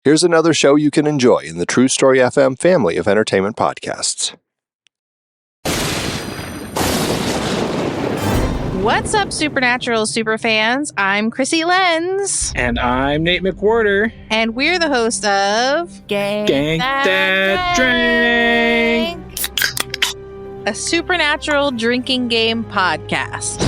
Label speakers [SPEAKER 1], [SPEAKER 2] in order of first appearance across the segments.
[SPEAKER 1] Here's another show you can enjoy in the True Story FM family of entertainment podcasts.
[SPEAKER 2] What's up, Supernatural superfans? I'm Chrissy Lenz.
[SPEAKER 3] And I'm Nate McWhorter.
[SPEAKER 2] And we're the host of
[SPEAKER 3] Gank That Drink,
[SPEAKER 2] a supernatural drinking game podcast.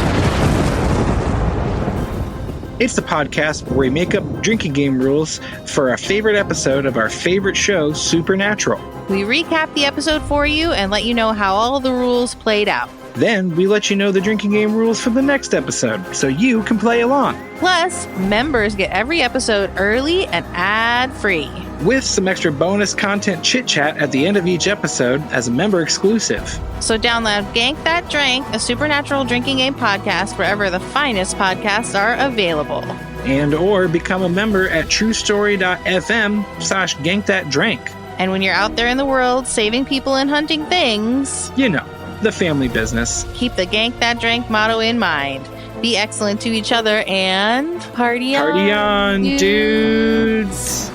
[SPEAKER 3] It's the podcast where we make up drinking game rules for our favorite episode of our favorite show, Supernatural.
[SPEAKER 2] We recap the episode for you and let you know how all the rules played out.
[SPEAKER 3] Then we let you know the drinking game rules for the next episode, so you can play along.
[SPEAKER 2] Plus, members get every episode early and ad-free.
[SPEAKER 3] With some extra bonus content chit-chat at the end of each episode as a member exclusive.
[SPEAKER 2] So download Gank That Drink, a supernatural drinking game podcast wherever the finest podcasts are available.
[SPEAKER 3] And or become a member at truestory.fm/gankthatdrink.
[SPEAKER 2] And when you're out there in the world saving people and hunting things,
[SPEAKER 3] you know, the family business.
[SPEAKER 2] Keep the Gank That Drink motto in mind. Be excellent to each other and party on,
[SPEAKER 3] dudes.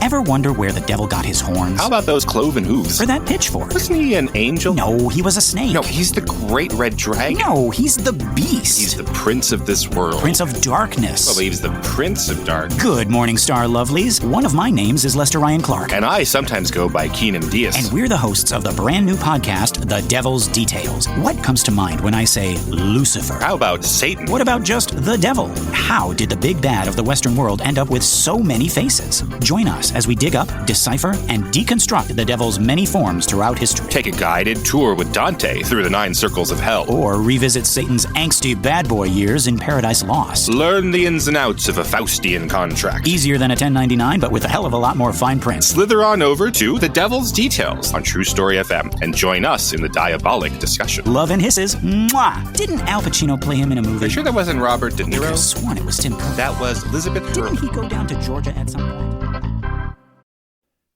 [SPEAKER 4] Ever wonder where the devil got his horns?
[SPEAKER 5] How about those cloven hooves?
[SPEAKER 4] Or that pitchfork?
[SPEAKER 5] Wasn't he an angel?
[SPEAKER 4] No, he was a snake.
[SPEAKER 5] No, he's the great red dragon.
[SPEAKER 4] No, he's the beast.
[SPEAKER 5] He's the prince of this world.
[SPEAKER 4] Prince of darkness.
[SPEAKER 5] Well, he's the prince of darkness.
[SPEAKER 4] Good morning, star lovelies. One of my names is Lester Ryan Clark.
[SPEAKER 5] And I sometimes go by Keenan Diaz.
[SPEAKER 4] And we're the hosts of the brand new podcast, The Devil's Details. What comes to mind when I say Lucifer?
[SPEAKER 5] How about Satan?
[SPEAKER 4] What about just the devil? How did the big bad of the Western world end up with so many faces? Join us as we dig up, decipher, and deconstruct the devil's many forms throughout history.
[SPEAKER 5] Take a guided tour with Dante through the 9 circles of hell.
[SPEAKER 4] Or revisit Satan's angsty bad boy years in Paradise Lost.
[SPEAKER 5] Learn the ins and outs of a Faustian contract.
[SPEAKER 4] Easier than a 1099, but with a hell of a lot more fine print.
[SPEAKER 5] Slither on over to The Devil's Details on True Story FM and join us in the diabolic discussion.
[SPEAKER 4] Love and hisses. Mwah! Didn't Al Pacino play him in a movie?
[SPEAKER 5] Are you sure that wasn't Robert De
[SPEAKER 4] I could
[SPEAKER 5] Niro?
[SPEAKER 4] have sworn it was Tim Curry.
[SPEAKER 5] That was Elizabeth
[SPEAKER 4] Didn't he go down to Georgia at some point?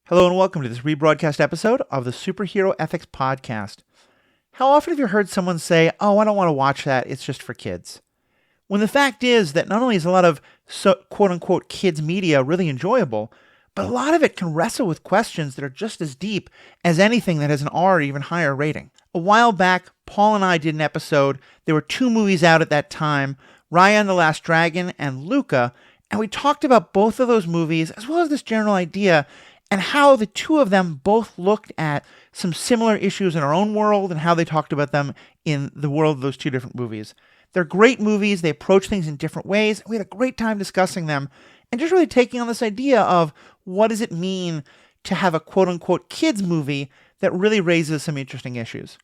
[SPEAKER 6] Hello and welcome to this rebroadcast episode of the Superhero Ethics Podcast. How often have you heard someone say, "Oh, I don't want to watch that, it's just for kids"? When the fact is that not only is a lot of quote-unquote kids media really enjoyable, but a lot of it can wrestle with questions that are just as deep as anything that has an R or even higher rating. A while back, Paul and I did an episode. There were 2 movies out at that time, Raya and the Last Dragon and Luca, and we talked about both of those movies as well as this general idea and how the 2 of them both looked at some similar issues in our own world and how they talked about them in the world of those 2 different movies. They're great movies. They approach things in different ways. We had a great time discussing them and just really taking on this idea of what does it mean to have a quote-unquote kids movie that really raises some interesting issues.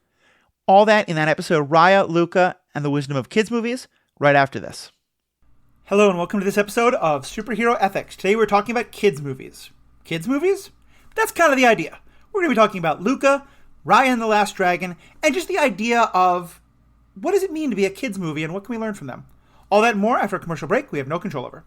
[SPEAKER 6] All that in that episode, Raya, Luca, and the Wisdom of Kids Movies, right after this. Hello and welcome to this episode of Superhero Ethics. Today we're talking about kids movies. Kids movies? That's kind of the idea. We're going to be talking about Luca, Raya and the Last Dragon, and just the idea of what does it mean to be a kids movie and what can we learn from them? All that and more after a commercial break we have no control over.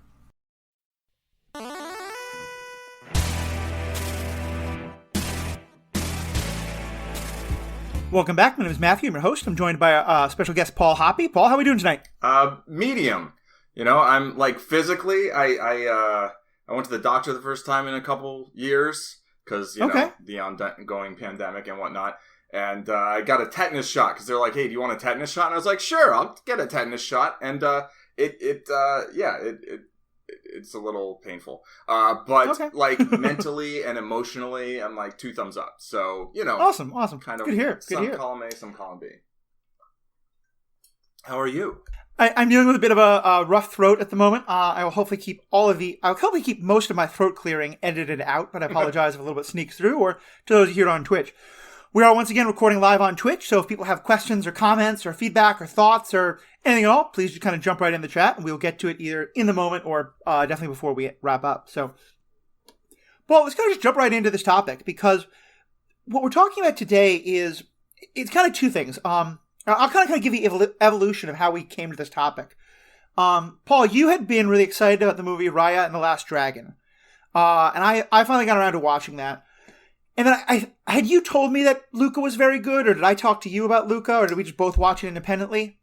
[SPEAKER 6] Welcome back. My name is Matthew. I'm your host. I'm joined by special guest Paul Hoppe. Paul, how are we doing tonight?
[SPEAKER 7] Medium. You know, I'm like physically, I went to the doctor the first time in a couple years because, you know, the ongoing pandemic and whatnot. And I got a tetanus shot because they're like, "Hey, do you want a tetanus shot?" And I was like, "Sure, I'll get a tetanus shot." And it's a little painful. But like mentally and emotionally, I'm like 2 thumbs up. So, you know,
[SPEAKER 6] awesome.
[SPEAKER 7] Kind of
[SPEAKER 6] good to hear.
[SPEAKER 7] Some column A, some column B. How are you?
[SPEAKER 6] I'm dealing with a bit of a rough throat at the moment. I will hopefully keep most of my throat clearing edited out, but I apologize if a little bit sneaks through, or to those here on Twitch. We are once again recording live on Twitch, so if people have questions or comments or feedback or thoughts or anything at all, please just kind of jump right in the chat, and we'll get to it either in the moment or definitely before we wrap up. So, well, let's kind of just jump right into this topic, because what we're talking about today is, it's kind of 2 things. I'll kind of give you the evolution of how we came to this topic. Paul, you had been really excited about the movie Raya and the Last Dragon. And I finally got around to watching that. And then I had you told me that Luca was very good, or did I talk to you about Luca, or did we just both watch it independently?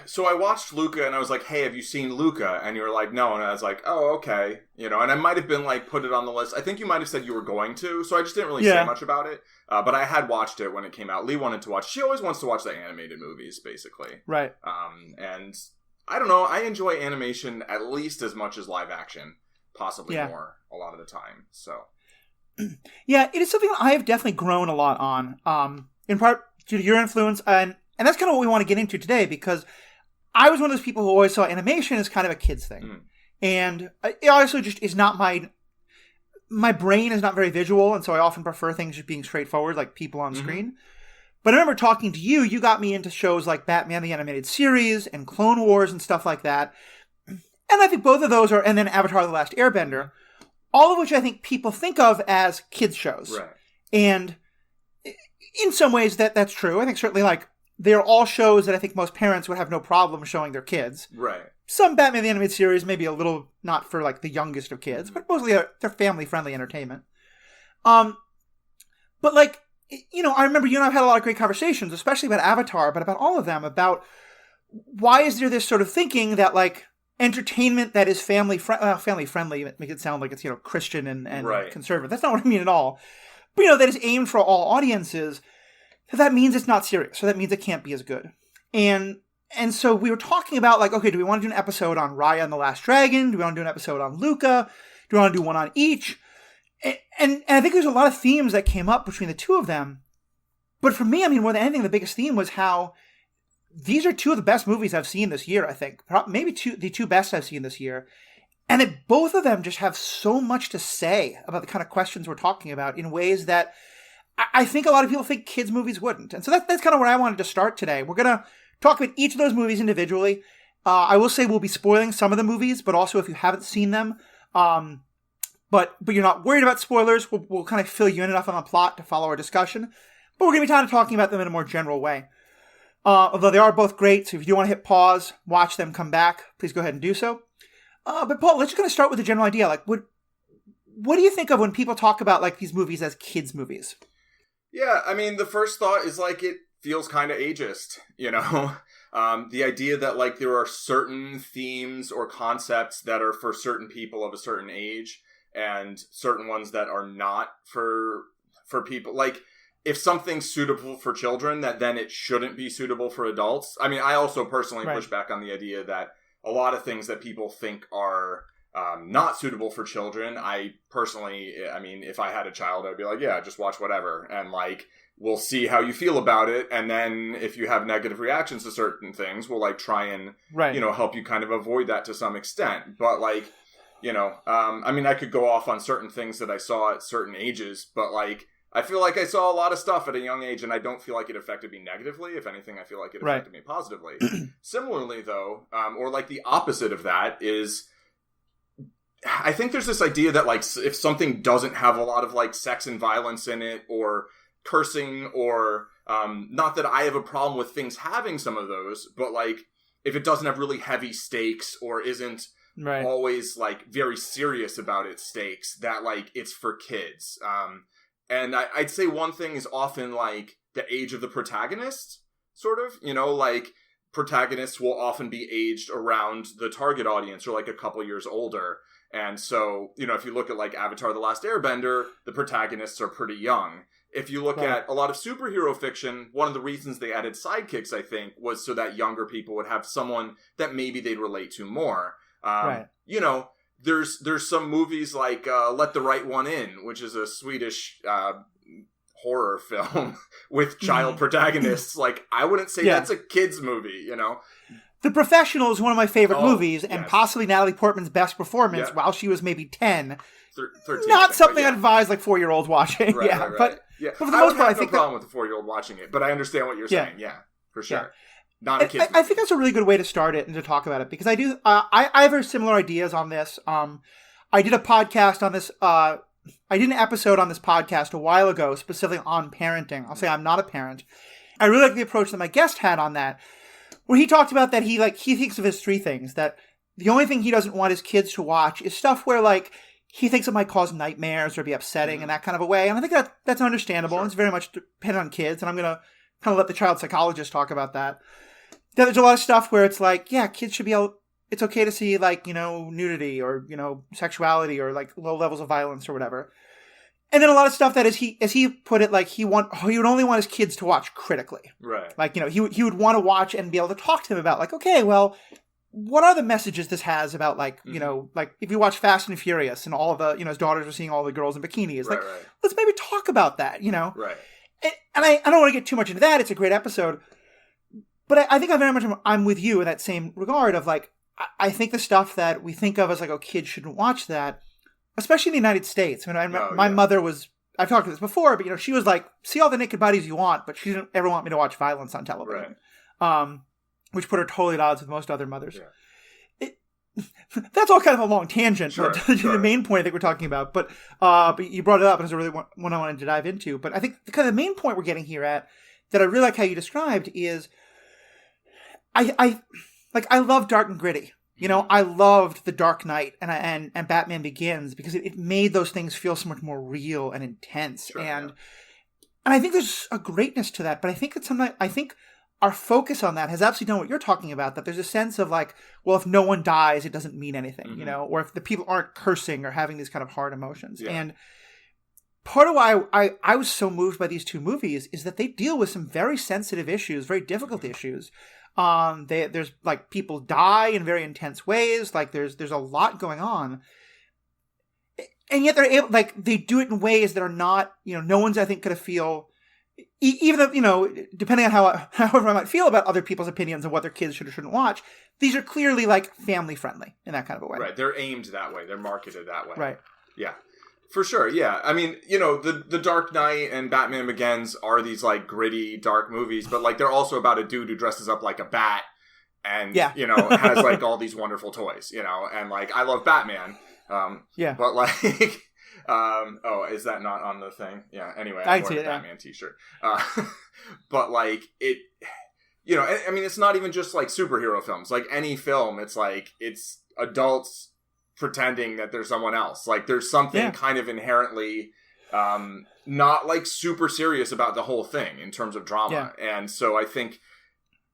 [SPEAKER 7] So I watched Luca, and I was like, hey, have you seen Luca? And you were like, no. And I was like, oh, okay. You know, and I might have been like, put it on the list. I think you might have said you were going to, so I just didn't really say much about it. But I had watched it when it came out. Lee wanted to watch. She always wants to watch the animated movies, basically.
[SPEAKER 6] Right.
[SPEAKER 7] And I don't know. I enjoy animation at least as much as live action, possibly more a lot of the time. So.
[SPEAKER 6] Yeah, it is something that I have definitely grown a lot on, in part due to your influence, and that's kind of what we want to get into today, because I was one of those people who always saw animation as kind of a kid's thing. And it also just is not my brain is not very visual, and so I often prefer things just being straightforward, like people on screen. But I remember talking to you, you got me into shows like Batman the Animated Series and Clone Wars and stuff like that. And I think both of those are, and then Avatar The Last Airbender, all of which I think people think of as kids shows.
[SPEAKER 7] Right.
[SPEAKER 6] And in some ways that's true. I think certainly like they're all shows that I think most parents would have no problem showing their kids.
[SPEAKER 7] Right.
[SPEAKER 6] Some Batman the Animated Series maybe a little not for like the youngest of kids, but mostly they're family-friendly entertainment. But like, you know, I remember you and I have had a lot of great conversations, especially about Avatar, but about all of them, about why is there this sort of thinking that like entertainment that is family friendly, make it sound like it's, you know, Christian and conservative. That's not what I mean at all. But, you know, that is aimed for all audiences. That means it's not serious. So that means it can't be as good. And so we were talking about like, okay, do we want to do an episode on Raya and the Last Dragon? Do we want to do an episode on Luca? Do we want to do one on each? And I think there's a lot of themes that came up between the two of them. But for me, I mean, more than anything, the biggest theme was how these are two of the best movies I've seen this year, I think. Maybe the two best I've seen this year. And that both of them just have so much to say about the kind of questions we're talking about in ways that I think a lot of people think kids' movies wouldn't. And so that's kind of where I wanted to start today. We're going to talk about each of those movies individually. I will say we'll be spoiling some of the movies, but also if you haven't seen them, but you're not worried about spoilers, we'll kind of fill you in enough on the plot to follow our discussion. But we're going to be kind of talking about them in a more general way. Although they are both great, so if you do want to hit pause, watch them, come back, please go ahead and do so. But Paul, let's just kind of start with the general idea. Like, what do you think of when people talk about like these movies as kids' movies?
[SPEAKER 7] Yeah, I mean, the first thought is like it feels kind of ageist, you know? The idea that like there are certain themes or concepts that are for certain people of a certain age and certain ones that are not for people. Like, if something's suitable for children, that then it shouldn't be suitable for adults. I mean, I also personally push back on the idea that a lot of things that people think are not suitable for children, I mean, if I had a child, I'd be like, yeah, just watch whatever. And like, we'll see how you feel about it. And then if you have negative reactions to certain things, we'll like try and, you know, help you kind of avoid that to some extent. But like, you know, I mean, I could go off on certain things that I saw at certain ages, but like, I feel like I saw a lot of stuff at a young age, and I don't feel like it affected me negatively. If anything, I feel like it affected me positively. Similarly, though, or like the opposite of that is, I think there's this idea that like if something doesn't have a lot of like sex and violence in it, or cursing, or not that I have a problem with things having some of those, but like if it doesn't have really heavy stakes or isn't always like very serious about its stakes, that like it's for kids. And I'd say one thing is often, like, the age of the protagonist, sort of. You know, like, protagonists will often be aged around the target audience, or, like, a couple years older. And so, you know, if you look at, like, Avatar The Last Airbender, the protagonists are pretty young. If you look at a lot of superhero fiction, one of the reasons they added sidekicks, I think, was so that younger people would have someone that maybe they'd relate to more. You know, there's some movies like Let the Right One In, which is a Swedish horror film with child protagonists. Like, I wouldn't say that's a kid's movie, you know?
[SPEAKER 6] The Professional is one of my favorite movies, and possibly Natalie Portman's best performance while she was maybe 10.
[SPEAKER 7] 13,
[SPEAKER 6] not something I'd advise like 4-year-olds watching. But for the most part, I think
[SPEAKER 7] no problem with a 4-year-old watching it, but I understand what you're saying. Yeah, for sure. Not a kid's movie.
[SPEAKER 6] I think that's a really good way to start it and to talk about it, because I do. I have very similar ideas on this. I did a podcast on this. I did an episode on this podcast a while ago, specifically on parenting. I'll say I'm not a parent. I really like the approach that my guest had on that, where he talked about that he thinks of his 3 things. That the only thing he doesn't want his kids to watch is stuff where like he thinks it might cause nightmares or be upsetting in that kind of a way. And I think that's understandable. And it's very much dependent on kids. And I'm going to kind of let the child psychologist talk about that. There's a lot of stuff where it's like, yeah, kids should be able, it's okay to see like, nudity or, sexuality or like low levels of violence or whatever. And then a lot of stuff that as he put it, like he would only want his kids to watch critically.
[SPEAKER 7] Right.
[SPEAKER 6] Like, he would want to watch and be able to talk to them about like, okay, well, what are the messages this has about like, like if you watch Fast and Furious and all of the, his daughters are seeing all the girls in bikinis,
[SPEAKER 7] right,
[SPEAKER 6] like, let's maybe talk about that,
[SPEAKER 7] Right.
[SPEAKER 6] And I don't want to get too much into that. It's a great episode. But I think I'm with you in that same regard of like, I think the stuff that we think of as like, oh, kids shouldn't watch that, especially in the United States. I mean, my mother was, I've talked about this before, but she was like, see all the naked bodies you want, but she didn't ever want me to watch violence on television. Right. Which put her totally at odds with most other mothers. Yeah. That's all kind of a long tangent to the main point I think we're talking about. But you brought it up, and it's a really one I wanted to dive into. But I think the main point we're getting here at, that I really like how you described, is I love dark and gritty. I loved The Dark Knight and Batman Begins because it made those things feel so much more real and intense. And I think there's a greatness to that. But I think our focus on that has absolutely done what you're talking about, that there's a sense of like, well, if no one dies, it doesn't mean anything, or if the people aren't cursing or having these kind of hard emotions. Yeah. And part of why I was so moved by these two movies is that they deal with some very sensitive issues, very difficult issues. There's like people die in very intense ways. Like there's a lot going on. And yet they're able, like, they do it in ways that are not, no one's, I think, going to feel, even though, depending on however I might feel about other people's opinions of what their kids should or shouldn't watch, these are clearly like family friendly in that kind of a way.
[SPEAKER 7] Right. They're aimed that way. They're marketed that way.
[SPEAKER 6] Right.
[SPEAKER 7] Yeah. For sure. Yeah. I mean, the Dark Knight and Batman Begins are these like gritty, dark movies, but like they're also about a dude who dresses up like a bat and, has like all these wonderful toys, and like I love Batman. But like, is that not on the thing? Yeah. Anyway, I'm wearing a Batman t-shirt. But like it, I mean, it's not even just like superhero films. Like any film, it's like it's adults pretending that there's someone else. Like there's something kind of inherently not like super serious about the whole thing in terms of drama. Yeah. And so I think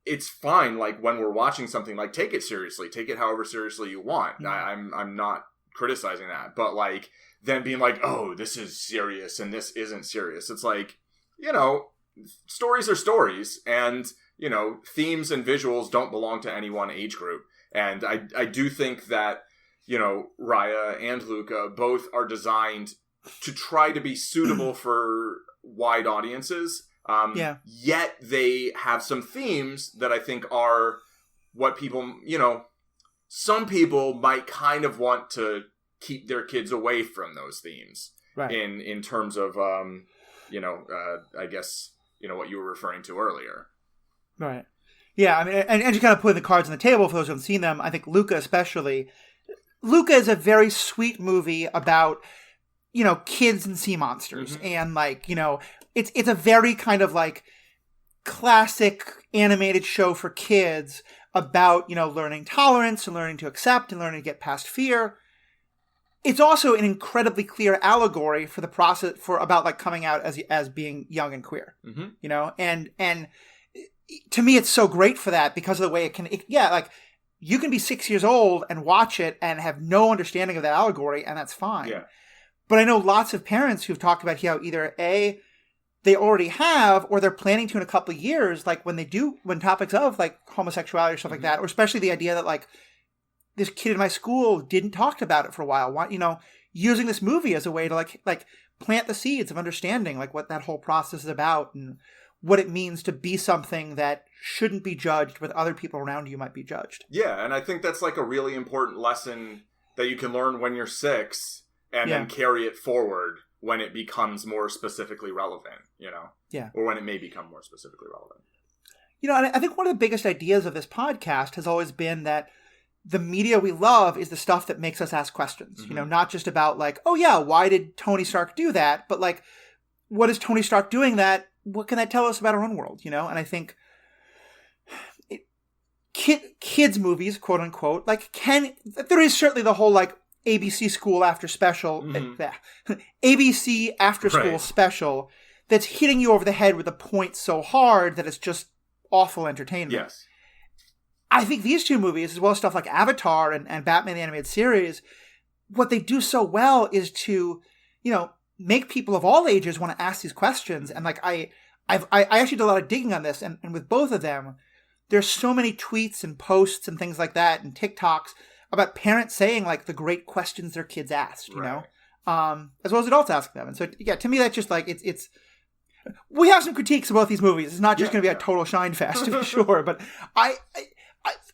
[SPEAKER 7] it's fine. Like when we're watching something, like take it seriously, take it however seriously you want. Mm-hmm. I'm not criticizing that, but like then being like, oh, this is serious and this isn't serious. It's like, stories are stories, and themes and visuals don't belong to any one age group. And I do think that Raya and Luca both are designed to try to be suitable for wide audiences. Yet they have some themes that I think are what people, some people might kind of want to keep their kids away from those themes. Right. In terms of, I guess, what you were referring to earlier.
[SPEAKER 6] Right. Yeah. I mean, and you kind of put the cards on the table for those who haven't seen them. I think Luca especially. Luca is a very sweet movie about, kids and sea monsters. Mm-hmm. And like, it's a very kind of like classic animated show for kids about, learning tolerance and learning to accept and learning to get past fear. It's also an incredibly clear allegory for the process about like coming out as being young and queer, and to me, it's so great for that because of the way like you can be 6 years old and watch it and have no understanding of that allegory, and that's fine. Yeah. But I know lots of parents who've talked about how either A, they already have, or they're planning to in a couple of years, like when topics of like homosexuality or stuff like that, or especially the idea that like this kid in my school didn't talk about it for a while, using this movie as a way to like plant the seeds of understanding like what that whole process is about and what it means to be something that shouldn't be judged, but other people around you might be judged.
[SPEAKER 7] Yeah, and I think that's like a really important lesson that you can learn when you're 6 and then carry it forward when it becomes more specifically relevant, Yeah. Or when it may become more specifically relevant.
[SPEAKER 6] And I think one of the biggest ideas of this podcast has always been that the media we love is the stuff that makes us ask questions, mm-hmm. Not just about like, oh yeah, why did Tony Stark do that? But like, what is Tony Stark doing that? What can that tell us about our own world, And I think kids movies, quote unquote, like there is certainly the whole like ABC School After Special, ABC After School Special that's hitting you over the head with a point so hard that it's just awful entertainment.
[SPEAKER 7] Yes.
[SPEAKER 6] I think these two movies, as well as stuff like Avatar and Batman the Animated Series, what they do so well is to, make people of all ages want to ask these questions. And like I actually did a lot of digging on this, and with both of them, there's so many tweets and posts and things like that and TikToks about parents saying like the great questions their kids asked, you know, as well as adults asking them. And so, yeah, to me, that's just like, it's we have some critiques about these movies. It's not just going to be a total shine fest, to be sure. But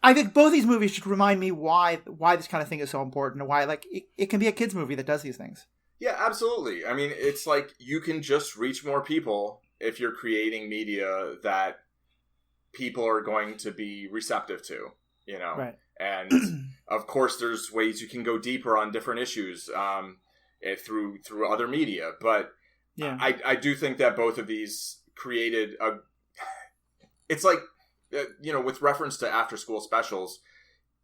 [SPEAKER 6] I think both these movies should remind me why this kind of thing is so important, and why like it can be a kid's movie that does these things.
[SPEAKER 7] Yeah, absolutely. I mean, it's like you can just reach more people if you're creating media that people are going to be receptive to, Right. And of course, there's ways you can go deeper on different issues through other media. But yeah, I do think that both of these created a. It's like, with reference to after school specials,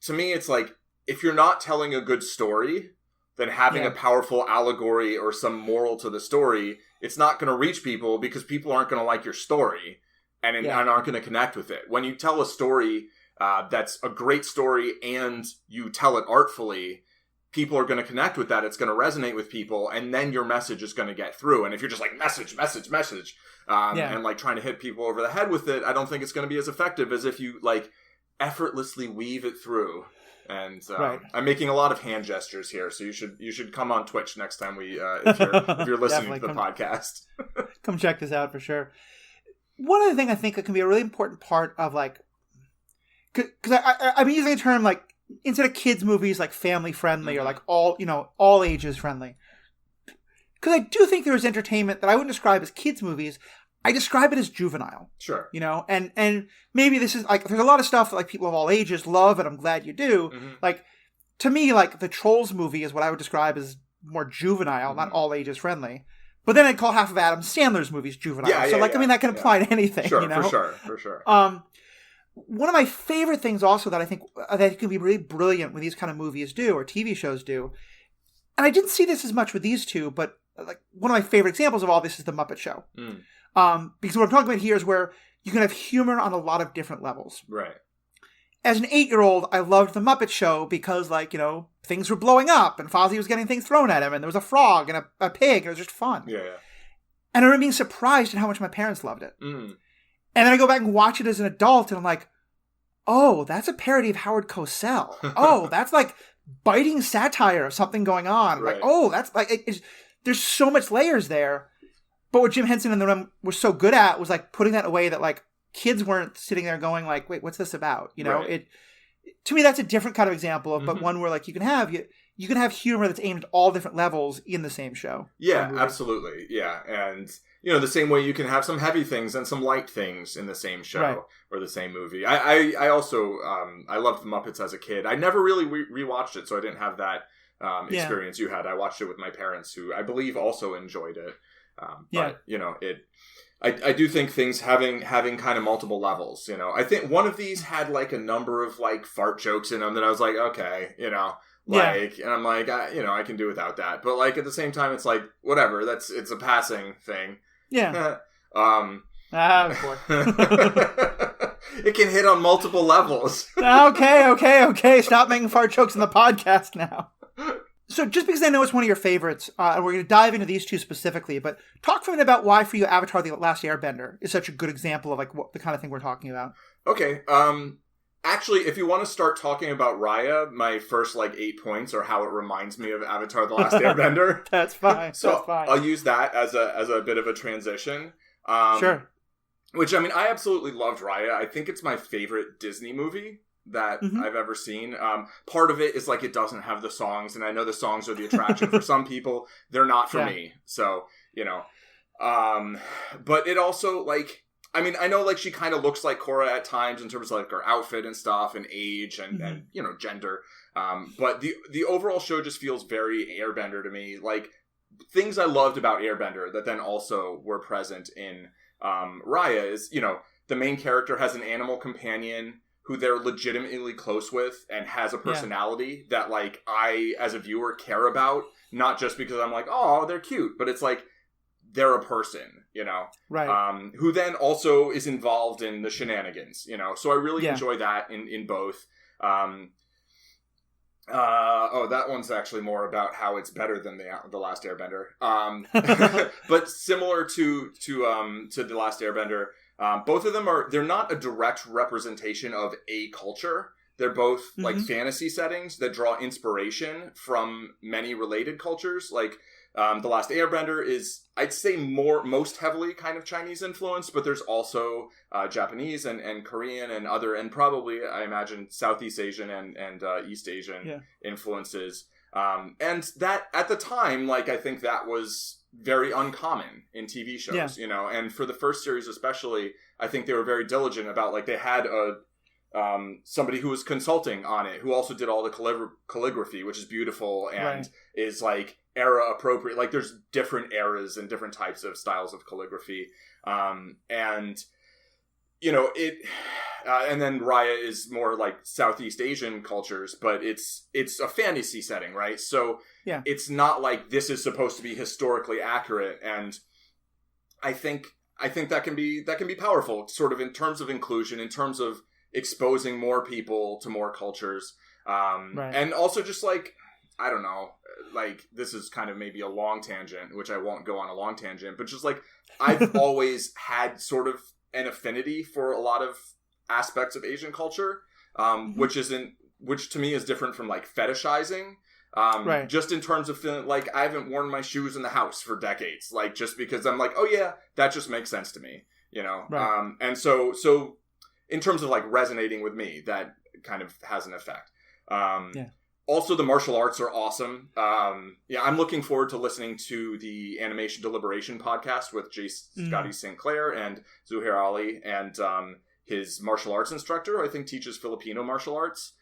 [SPEAKER 7] to me, it's like if you're not telling a good story, then having a powerful allegory or some moral to the story, it's not going to reach people because people aren't going to like your story and aren't going to connect with it. When you tell a story that's a great story and you tell it artfully, people are going to connect with that. It's going to resonate with people, and then your message is going to get through. And if you're just like message, and like trying to hit people over the head with it, I don't think it's going to be as effective as if you like effortlessly weave it through. And I'm making a lot of hand gestures here, so you should come on Twitch next time if you're listening to the podcast.
[SPEAKER 6] Come check this out for sure. One other thing I think that can be a really important part of like, because I've been using the term like instead of kids movies like family friendly or like all ages friendly, because I do think there is entertainment that I wouldn't describe as kids movies. I describe it as juvenile.
[SPEAKER 7] Sure.
[SPEAKER 6] And maybe this is like, there's a lot of stuff that like people of all ages love, and I'm glad you do. Mm-hmm. Like, to me, like the Trolls movie is what I would describe as more juvenile, not all ages friendly. But then I'd call half of Adam Sandler's movies juvenile. I mean, that can apply to anything.
[SPEAKER 7] Sure, for sure.
[SPEAKER 6] One of my favorite things also that I think that can be really brilliant when these kind of movies do, or TV shows do, and I didn't see this as much with these two, but like one of my favorite examples of all this is The Muppet Show. Because what I'm talking about here is where you can have humor on a lot of different levels.
[SPEAKER 7] Right.
[SPEAKER 6] As an 8-year-old, I loved The Muppet Show because, like, things were blowing up and Fozzie was getting things thrown at him and there was a frog and a pig and it was just fun.
[SPEAKER 7] Yeah.
[SPEAKER 6] And I remember being surprised at how much my parents loved it. And then I go back and watch it as an adult and I'm like, oh, that's a parody of Howard Cosell. Oh, that's like biting satire of something going on. Right. Like, oh, that's like, there's so much layers there. But what Jim Henson and them were so good at was like putting that in a way that like kids weren't sitting there going like, wait, what's this about? Right. To me, that's a different kind of example of, but one where like you can have humor that's aimed at all different levels in the same show.
[SPEAKER 7] Yeah, absolutely. Yeah. And, the same way you can have some heavy things and some light things in the same show or the same movie. I also, I loved The Muppets as a kid. I never really rewatched it, so I didn't have that experience you had. I watched it with my parents, who I believe also enjoyed it. But, I do think things having kind of multiple levels, I think one of these had like a number of like fart jokes in them that I was like, okay, and I'm like, I can do without that. But like at the same time, it's like, whatever, it's a passing thing.
[SPEAKER 6] Yeah.
[SPEAKER 7] Of course. It can hit on multiple levels.
[SPEAKER 6] Okay. Stop making fart jokes in the podcast now. So just because I know it's one of your favorites, and we're going to dive into these two specifically, but talk for a minute about why for you Avatar The Last Airbender is such a good example of like what the kind of thing we're talking about.
[SPEAKER 7] Okay. Actually, if you want to start talking about Raya, my first like 8 points are how it reminds me of Avatar The Last Airbender.
[SPEAKER 6] That's fine.
[SPEAKER 7] So I'll use that as a bit of a transition.
[SPEAKER 6] Sure.
[SPEAKER 7] Which, I mean, I absolutely loved Raya. I think it's my favorite Disney movie that I've ever seen. Part of it is like it doesn't have the songs, and I know the songs are the attraction for some people. They're not for me. So, but it also like, I mean, I know like she kind of looks like Korra at times in terms of like her outfit and stuff and age and gender. But the overall show just feels very Airbender to me. Like things I loved about Airbender that then also were present in Raya is, the main character has an animal companion who they're legitimately close with and has a personality that like I as a viewer care about, not just because I'm like, oh, they're cute, but it's like they're a person, you know,
[SPEAKER 6] right?
[SPEAKER 7] Who then also is involved in the shenanigans, you know. So I really enjoy that in both. That one's actually more about how it's better than the Last Airbender. But similar to the Last Airbender, both of them they're not a direct representation of a culture. They're both like fantasy settings that draw inspiration from many related cultures. Like the Last Airbender is, I'd say, most heavily kind of Chinese influenced, but there's also Japanese and Korean and other, and probably I imagine Southeast Asian and East Asian influences. And that at the time, like I think that was very uncommon in TV shows, you know. And for the first series especially, I think they were very diligent about, like, they had somebody who was consulting on it who also did all the calligraphy, which is beautiful and is like era appropriate. Like there's different eras and different types of styles of calligraphy, and you know it. And then Raya is more like Southeast Asian cultures, but it's a fantasy setting, right? So it's not like this is supposed to be historically accurate, and I think that can be powerful, sort of in terms of inclusion, in terms of exposing more people to more cultures, and also just like, I don't know, like this is kind of maybe a long tangent, which I won't go on a long tangent, but just like I've always had sort of an affinity for a lot of aspects of Asian culture, which to me is different from like fetishizing, just in terms of feeling like I haven't worn my shoes in the house for decades, like just because I'm like, oh yeah, that just makes sense to me, you know, and so in terms of like resonating with me, that kind of has an effect. Also, the martial arts are awesome. I'm looking forward to listening to the Animation Deliberation podcast with Scotty St. Clair and Zuhair Ali, and his martial arts instructor, who I think teaches Filipino martial arts.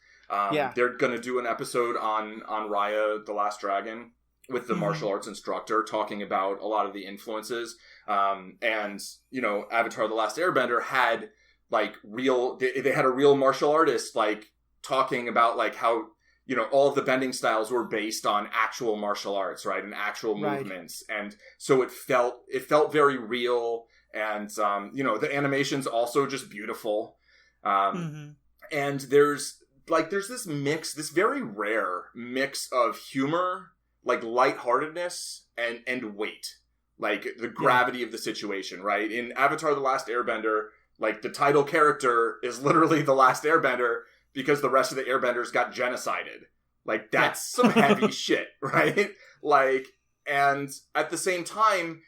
[SPEAKER 7] They're going to do an episode on Raya, the Last Dragon, with the martial arts instructor, talking about a lot of the influences. And, you know, Avatar, the Last Airbender had like they had a real martial artist, like talking about like how, you know, all of the bending styles were based on actual martial arts, right? And actual movements. And so it felt very real. And, you know, the animation's also just beautiful. And there's this very rare mix of humor, like lightheartedness and weight, like the gravity of the situation, right? In Avatar, the Last Airbender, like the title character is literally the last airbender because the rest of the airbenders got genocided. Like that's some heavy shit, right? Like, and at the same time,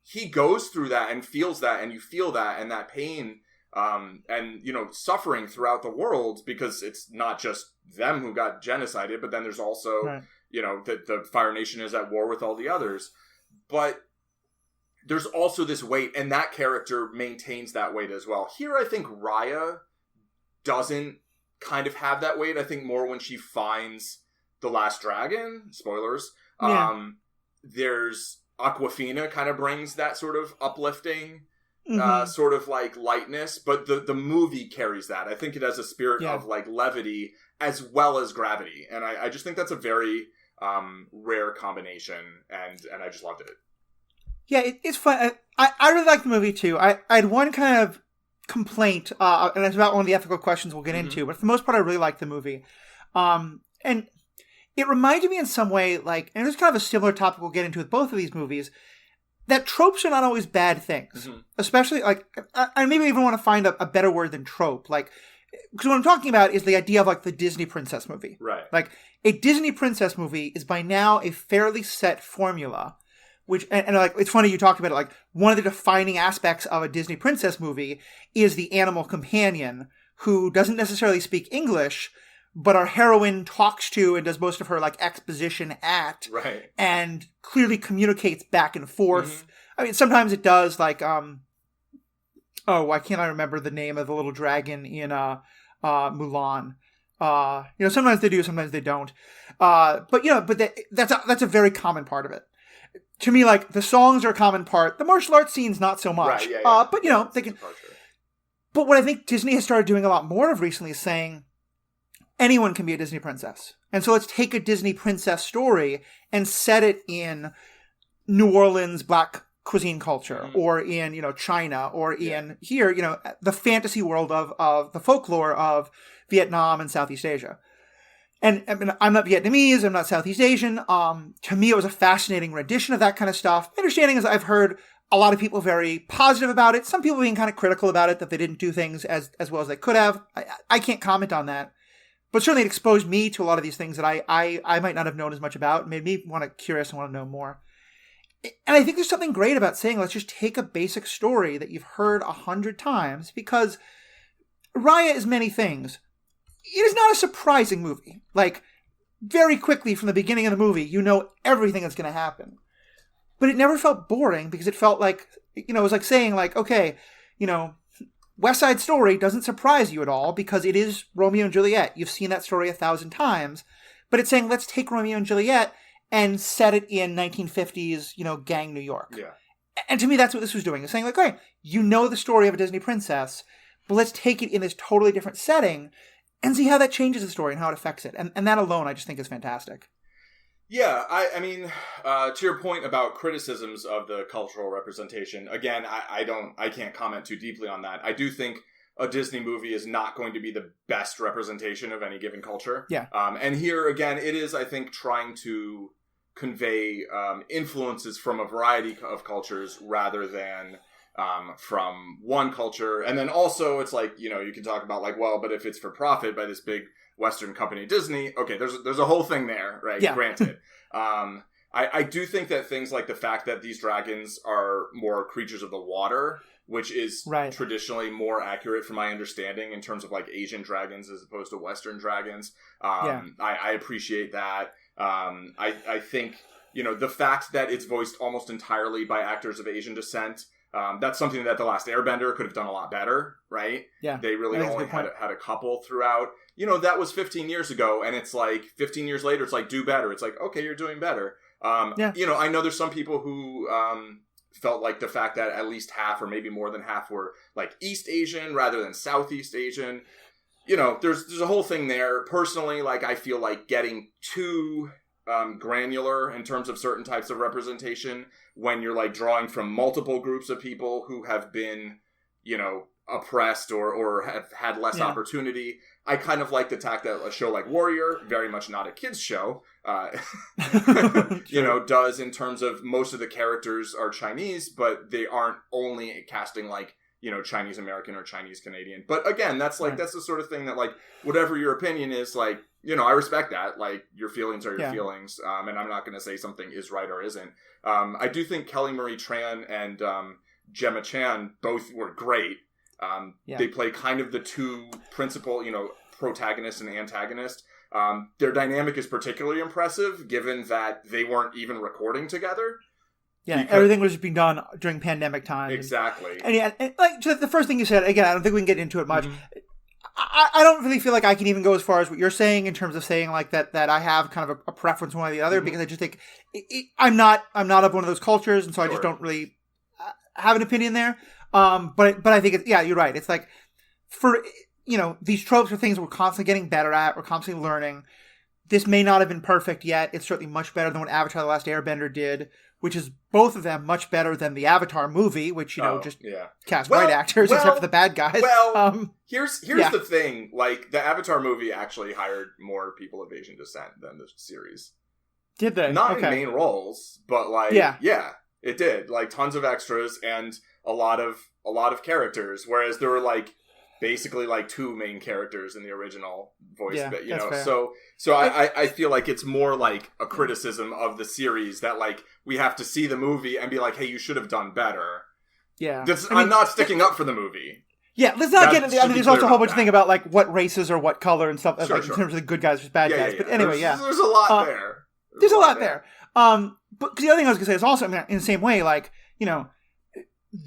[SPEAKER 7] he goes through that and feels that, and you feel that, and that pain, and, you know, suffering throughout the world, because it's not just them who got genocided, but then there's also, you know, the Fire Nation is at war with all the others. But there's also this weight, and that character maintains that weight as well. Here, I think Raya doesn't kind of have that weight. I think more when she finds the Last Dragon, spoilers, there's Awkwafina kind of brings that sort of uplifting, sort of like lightness, but the movie carries that. I think it has a spirit of like levity as well as gravity, and I just think that's a very rare combination, and I just loved it.
[SPEAKER 6] Yeah, it's fun. I really like the movie too. I had one kind of complaint, and it's about one of the ethical questions we'll get into, but for the most part I really like the movie. And it reminded me in some way, like, and it's kind of a similar topic we'll get into with both of these movies, that tropes are not always bad things. Especially, like, I maybe even want to find a better word than trope. Like, because what I'm talking about is the idea of, like, the Disney princess movie.
[SPEAKER 7] Right.
[SPEAKER 6] Like, a Disney princess movie is by now a fairly set formula, which, and like, it's funny you talked about it, like, one of the defining aspects of a Disney princess movie is the animal companion who doesn't necessarily speak English, but our heroine talks to and does most of her, like, exposition at, and clearly communicates back and forth. I mean, sometimes it does, like, why can't I remember the name of the little dragon in Mulan? You know, sometimes they do, sometimes they don't. But, you know, but that's a very common part of it. To me, like, the songs are a common part. The martial arts scene's not so much. But, you know, they can...
[SPEAKER 8] But what I think Disney has started doing a lot more of recently is saying anyone can be a Disney princess. And so let's take a Disney princess story and set it in New Orleans Black cuisine culture, or in, China, or in here, the fantasy world of the folklore of Vietnam and Southeast Asia. And I mean, I'm not Vietnamese, I'm not Southeast Asian. To me, it was a fascinating rendition of that kind of stuff. My understanding is I've heard a lot of people very positive about it. Some people being kind of critical about it, that they didn't do things as well as they could have. I can't comment on that. But certainly it exposed me to a lot of these things that I might not have known as much about. It made me curious and want to know more. And I think there's something great about saying, let's just take a basic story that you've heard 100 times, because Raya is many things. It is not a surprising movie. Like, very quickly from the beginning of the movie, you know everything that's going to happen. But it never felt boring, because it felt like, it was like saying, like, okay, West Side Story doesn't surprise you at all, because it is Romeo and Juliet. You've seen that story 1,000 times. But it's saying, let's take Romeo and Juliet and set it in 1950s, gang New York. Yeah. And to me, that's what this was doing. It's saying, like, okay, the story of a Disney princess, but let's take it in this totally different setting and see how that changes the story and how it affects it. And that alone, I just think is fantastic.
[SPEAKER 7] Yeah, I mean, to your point about criticisms of the cultural representation, again, I can't comment too deeply on that. I do think a Disney movie is not going to be the best representation of any given culture.
[SPEAKER 8] Yeah.
[SPEAKER 7] And here, again, it is, I think, trying to convey influences from a variety of cultures rather than from one culture. And then also it's like, you can talk about like, well, but if it's for profit by this big Western company, Disney, okay, there's a whole thing there, right?
[SPEAKER 8] Yeah.
[SPEAKER 7] Granted. I do think that things like the fact that these dragons are more creatures of the water, which is traditionally more accurate from my understanding in terms of like Asian dragons as opposed to Western dragons. I appreciate that. I think, the fact that it's voiced almost entirely by actors of Asian descent, that's something that The Last Airbender could have done a lot better, right?
[SPEAKER 8] Yeah.
[SPEAKER 7] They really only had a couple throughout. That was 15 years ago, and it's like 15 years later, it's like, do better. It's like, okay, you're doing better. I know there's some people who felt like the fact that at least half or maybe more than half were like East Asian rather than Southeast Asian. There's a whole thing there. Personally, like, I feel like getting too granular in terms of certain types of representation when you're like drawing from multiple groups of people who have been, oppressed or have had less opportunity. I kind of like the tact that a show like Warrior, very much not a kids show, does in terms of most of the characters are Chinese, but they aren't only casting like, Chinese American or Chinese Canadian. But again, that's like, that's the sort of thing that like, whatever your opinion is, like, I respect that. Like, your feelings are your feelings. And I'm not going to say something is right or isn't. I do think Kelly Marie Tran and Gemma Chan both were great. They play kind of the two principal, protagonist and antagonist. Their dynamic is particularly impressive given that they weren't even recording together.
[SPEAKER 8] Yeah, everything was being done during pandemic time.
[SPEAKER 7] Exactly.
[SPEAKER 8] And like the first thing you said, again, I don't think we can get into it much. Mm-hmm. I don't really feel like I can even go as far as what you're saying in terms of saying like that I have kind of a preference one or the other, because I just think I'm not of one of those cultures, and so I just don't really have an opinion there. But I think you're right. It's like for these tropes are things we're constantly getting better at. We're constantly learning. This may not have been perfect yet. It's certainly much better than what Avatar: The Last Airbender did, which is both of them much better than the Avatar movie, which cast white actors except for the bad guys.
[SPEAKER 7] Well, here's the thing: like the Avatar movie actually hired more people of Asian descent than the series.
[SPEAKER 8] Did they?
[SPEAKER 7] Not in main roles, but like it did. Like tons of extras and a lot of characters, whereas there were like basically like two main characters in the original voice, but fair. So I feel like it's more like a criticism of the series that like we have to see the movie and be like, hey, you should have done better.
[SPEAKER 8] Yeah.
[SPEAKER 7] I'm not sticking up for the movie.
[SPEAKER 8] Yeah, let's not get into there's also a whole bunch of thing about like what races or what color and stuff in terms of the good guys versus bad guys. But anyway,
[SPEAKER 7] there's a lot there.
[SPEAKER 8] There's a lot there. But the other thing I was going to say is also, in the same way, like,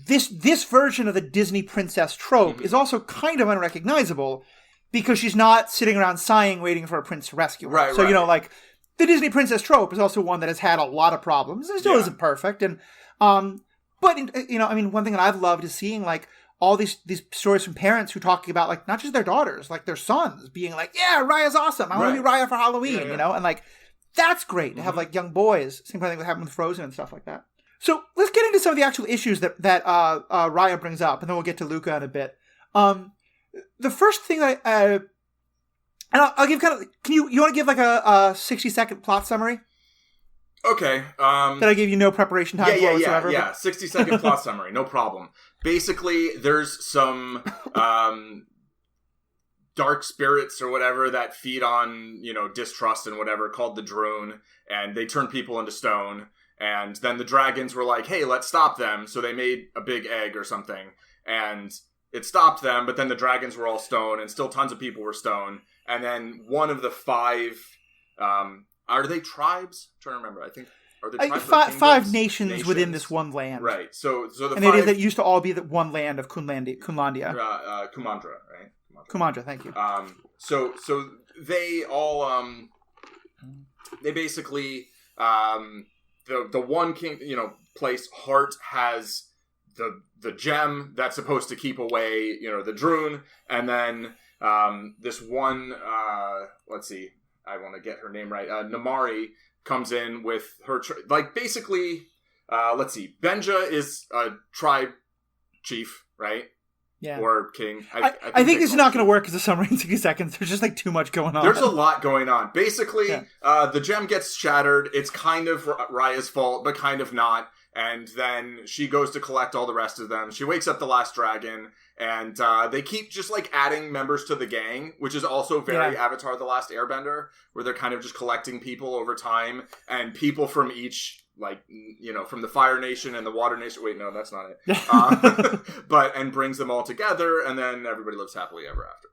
[SPEAKER 8] this version of the Disney princess trope is also kind of unrecognizable because she's not sitting around sighing waiting for a prince to rescue her. Right, so, like, the Disney princess trope is also one that has had a lot of problems and still isn't perfect. And, but, one thing that I've loved is seeing, like, all these stories from parents who talking about like not just their daughters, like their sons being like, yeah, Raya's awesome. I want to be Raya for Halloween, you know? And like, that's great to have like young boys. Same kind of thing that happened with Frozen and stuff like that. So let's get into some of the actual issues that Raya brings up, and then we'll get to Luca in a bit. The first thing that and I'll give kind of, you want to give like a 60-second plot summary?
[SPEAKER 7] Okay.
[SPEAKER 8] That I gave you no preparation time for whatsoever.
[SPEAKER 7] Yeah. 60-second plot summary, no problem. Basically, there's some dark spirits or whatever that feed on, you know, distrust and whatever, called the Droon, and they turn people into stone. And then the dragons were like, hey, let's stop them. So they made a big egg or something, and it stopped them, but then the dragons were all stone, and still tons of people were stone. And then one of the 5... are they tribes? I'm trying to remember. I think are they tribes?
[SPEAKER 8] Five nations within this one land,
[SPEAKER 7] right? So the
[SPEAKER 8] and it is that used to all be the one land of Kunlandia.
[SPEAKER 7] Kumandra, right?
[SPEAKER 8] Kumandra, thank you.
[SPEAKER 7] So they all they basically the one king, you know, place, Heart, has the gem that's supposed to keep away, you know, the Droon, and then this one let's see. I want to get her name right. Namari comes in with her... basically, let's see. Benja is a tribe chief, right?
[SPEAKER 8] Yeah.
[SPEAKER 7] Or king.
[SPEAKER 8] I think this is not going to work as a summary in 60 seconds. There's just, like, too much going on.
[SPEAKER 7] There's a lot going on. Basically, the gem gets shattered. It's kind of Raya's fault, but kind of not. And then she goes to collect all the rest of them. She wakes up the last dragon, and they keep just like adding members to the gang, which is also very Avatar: The Last Airbender, where they're kind of just collecting people over time, and people from each, like, you know, from the Fire Nation and the Water Nation. Wait, no, that's not it. And brings them all together, and then everybody lives happily ever after.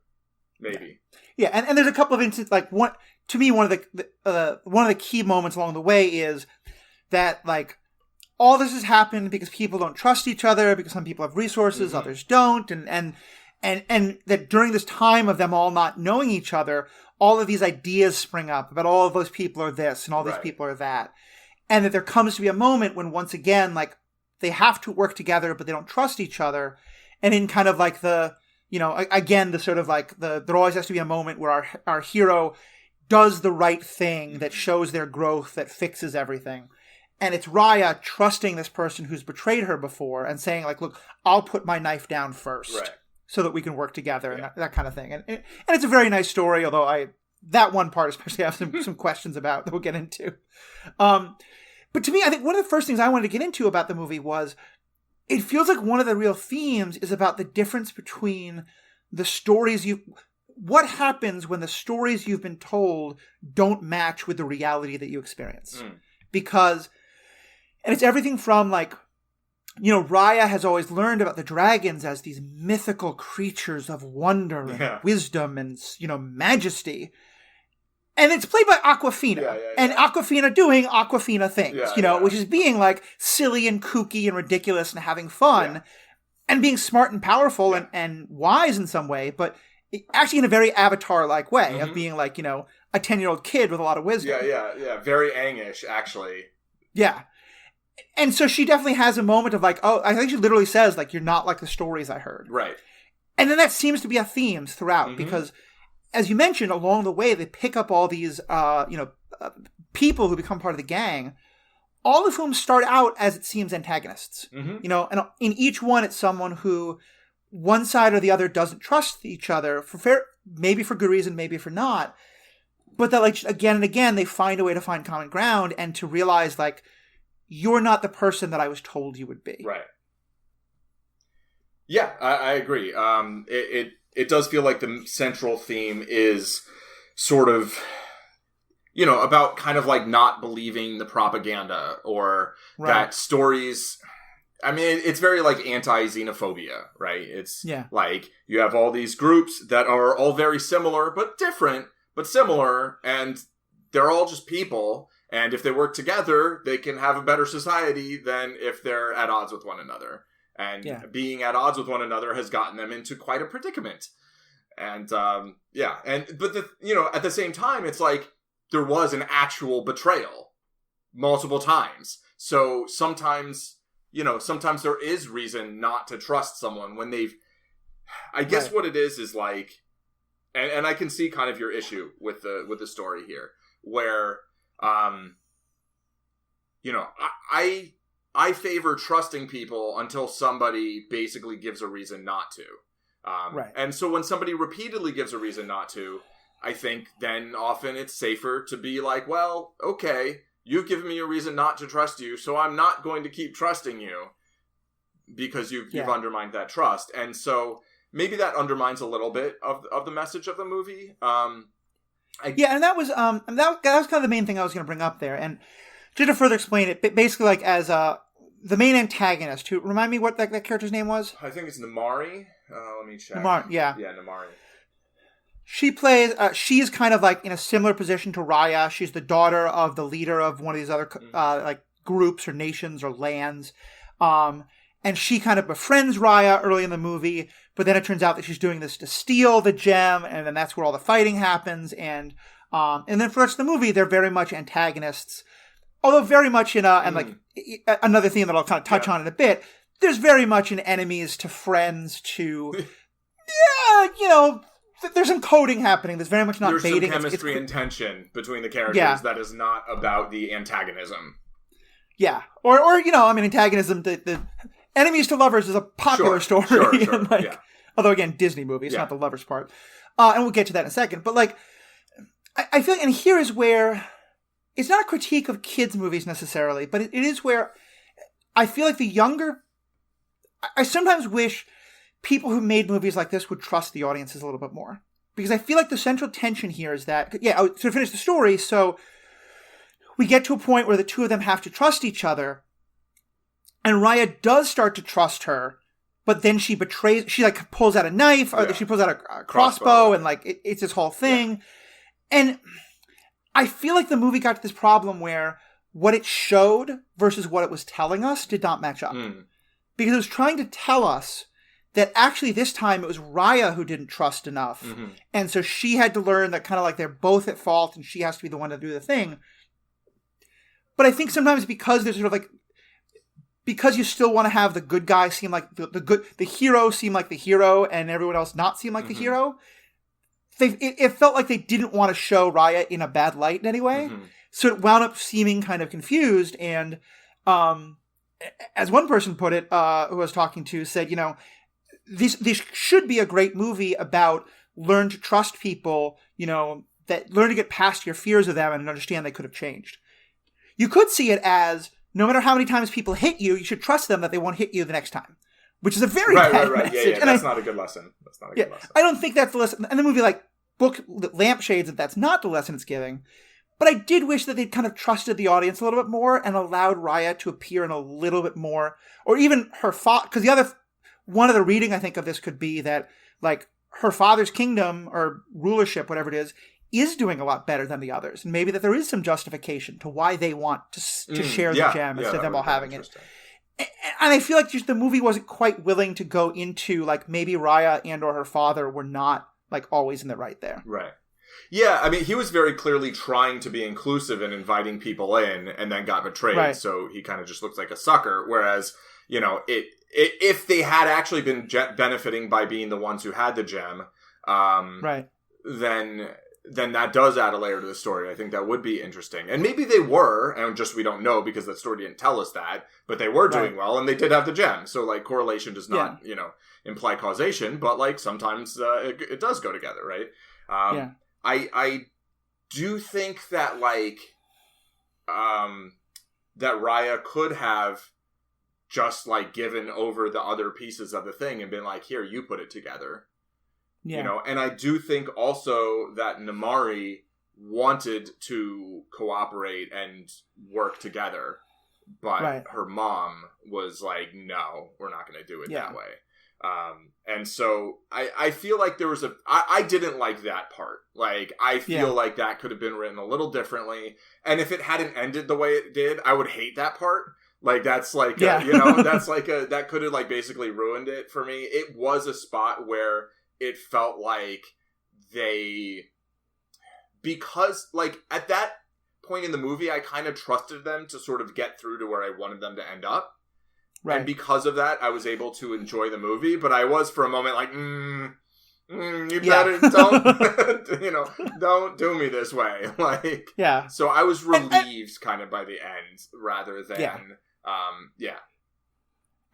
[SPEAKER 7] Maybe.
[SPEAKER 8] Yeah, and there's a couple of instances, like one of the key moments along the way is that like, all this has happened because people don't trust each other, because some people have resources, others don't, and that during this time of them all not knowing each other, all of these ideas spring up about all of those people are this and all these people are that. And that there comes to be a moment when once again, like, they have to work together, but they don't trust each other. And in kind of like the, you know, again, the sort of like there always has to be a moment where our hero does the right thing that shows their growth, that fixes everything. And it's Raya trusting this person who's betrayed her before and saying, like, look, I'll put my knife down first so that we can work together and that kind of thing. And it's a very nice story, although that one part especially I have some questions about that we'll get into. But to me, I think one of the first things I wanted to get into about the movie was it feels like one of the real themes is about the difference between the stories what happens when the stories you've been told don't match with the reality that you experience. Because... And it's everything from, like, you know, Raya has always learned about the dragons as these mythical creatures of wonder and wisdom and, you know, majesty. And it's played by Awkwafina. And Awkwafina doing Awkwafina things, which is being, like, silly and kooky and ridiculous and having fun and being smart and powerful and wise in some way, but actually in a very Avatar-like way of being, like, you know, a 10-year-old kid with a lot of wisdom.
[SPEAKER 7] Yeah. Very Aang-ish, actually.
[SPEAKER 8] Yeah. And so she definitely has a moment of like, oh, I think she literally says, like, you're not like the stories I heard.
[SPEAKER 7] Right.
[SPEAKER 8] And then that seems to be a theme throughout because, as you mentioned, along the way, they pick up all these, people who become part of the gang, all of whom start out as, it seems, antagonists. You know, and in each one, it's someone who one side or the other doesn't trust each other, maybe for good reason, maybe for not. But that, like, again and again, they find a way to find common ground and to realize, like, you're not the person that I was told you would be.
[SPEAKER 7] Right. Yeah, I agree. It does feel like the central theme is sort of, you know, about kind of like not believing the propaganda or that stories... I mean, it's very like anti-xenophobia, right? It's like you have all these groups that are all very similar, but different, but similar, and they're all just people. And if they work together, they can have a better society than if they're at odds with one another. And being at odds with one another has gotten them into quite a predicament. And but at the same time, it's like there was an actual betrayal multiple times. So sometimes sometimes there is reason not to trust someone when they've, I guess what it is like, and I can see kind of your issue with the story here, where, I favor trusting people until somebody basically gives a reason not to. And so when somebody repeatedly gives a reason not to, I think then often it's safer to be like, well, okay, you've given me a reason not to trust you, so I'm not going to keep trusting you because you've undermined that trust. And so maybe that undermines a little bit of the message of the movie. And
[SPEAKER 8] that was kind of the main thing I was going to bring up there. And just to further explain it, basically like as the main antagonist, who, remind me what that character's name was?
[SPEAKER 7] I think it's Namari. Let me check.
[SPEAKER 8] Namari, yeah.
[SPEAKER 7] Yeah, Namari.
[SPEAKER 8] She plays, she's kind of like in a similar position to Raya. She's the daughter of the leader of one of these other like groups or nations or lands. And she kind of befriends Raya early in the movie, but then it turns out that she's doing this to steal the gem, and then that's where all the fighting happens. And then for the rest of the movie, they're very much antagonists. Although very much in and like another theme that I'll kind of touch on in a bit, there's very much an enemies to friends to, there's some coding happening. There's very much not baiting.
[SPEAKER 7] There's some chemistry and tension between the characters that is not about the antagonism.
[SPEAKER 8] Yeah. Or antagonism, the enemies to lovers is a popular story. Sure, although again, Disney movies, not the lovers part. And we'll get to that in a second. But like, I feel like, and here is where, it's not a critique of kids' movies necessarily, but it is where I feel like I sometimes wish people who made movies like this would trust the audiences a little bit more. Because I feel like the central tension here is that, to finish the story, so we get to a point where the two of them have to trust each other, and Raya does start to trust her, but then she like pulls out a knife, or she pulls out a crossbow, and like it's this whole thing. And I feel like the movie got to this problem where what it showed versus what it was telling us did not match up. Because it was trying to tell us that actually this time it was Raya who didn't trust enough. And so she had to learn that kind of like they're both at fault and she has to be the one to do the thing. But I think sometimes because there's sort of like, because you still want to have the good guy seem like the hero seem like the hero and everyone else not seem like the hero, it felt like they didn't want to show Raya in a bad light in any way. So it wound up seeming kind of confused. And as one person put it, who I was talking to, said, this should be a great movie about learn to trust people, that learn to get past your fears of them and understand they could have changed. You could see it as, no matter how many times people hit you, you should trust them that they won't hit you the next time. Which is a very bad message.
[SPEAKER 7] Yeah, that's not a good lesson. That's not a good lesson.
[SPEAKER 8] I don't think that's the lesson. And the movie, like, book lampshades, that's not the lesson it's giving. But I did wish that they'd kind of trusted the audience a little bit more and allowed Raya to appear in a little bit more, or even her father, because one of the reading I think of this could be that, like, her father's kingdom or rulership, whatever it is doing a lot better than the others. And maybe that there is some justification to why they want to share the gem instead of them all having it. And I feel like just the movie wasn't quite willing to go into, like, maybe Raya and or her father were not, like, always in the right there.
[SPEAKER 7] Right. Yeah, I mean, he was very clearly trying to be inclusive and inviting people in and then got betrayed. Right. So he kind of just looks like a sucker. Whereas, if they had actually been benefiting by being the ones who had the gem, then that does add a layer to the story. I think that would be interesting. And maybe they were, and just we don't know because the story didn't tell us that, but they were doing well and they did have the gem. So, like, correlation does not, imply causation, but, like, sometimes it does go together, right? I do think that, like, that Raya could have just, like, given over the other pieces of the thing and been like, here, you put it together. Yeah. And I do think also that Namari wanted to cooperate and work together, but her mom was like, no, we're not going to do it that way. And so I feel like there was I didn't like that part. Like, I feel like that could have been written a little differently. And if it hadn't ended the way it did, I would hate that part. Like, that's like, that's like that could have, like, basically ruined it for me. It was a spot where it felt like because, like, at that point in the movie, I kind of trusted them to sort of get through to where I wanted them to end up. And because of that, I was able to enjoy the movie. But I was for a moment like, you better don't, don't do me this way. Like, So I was relieved kind of by the end rather than,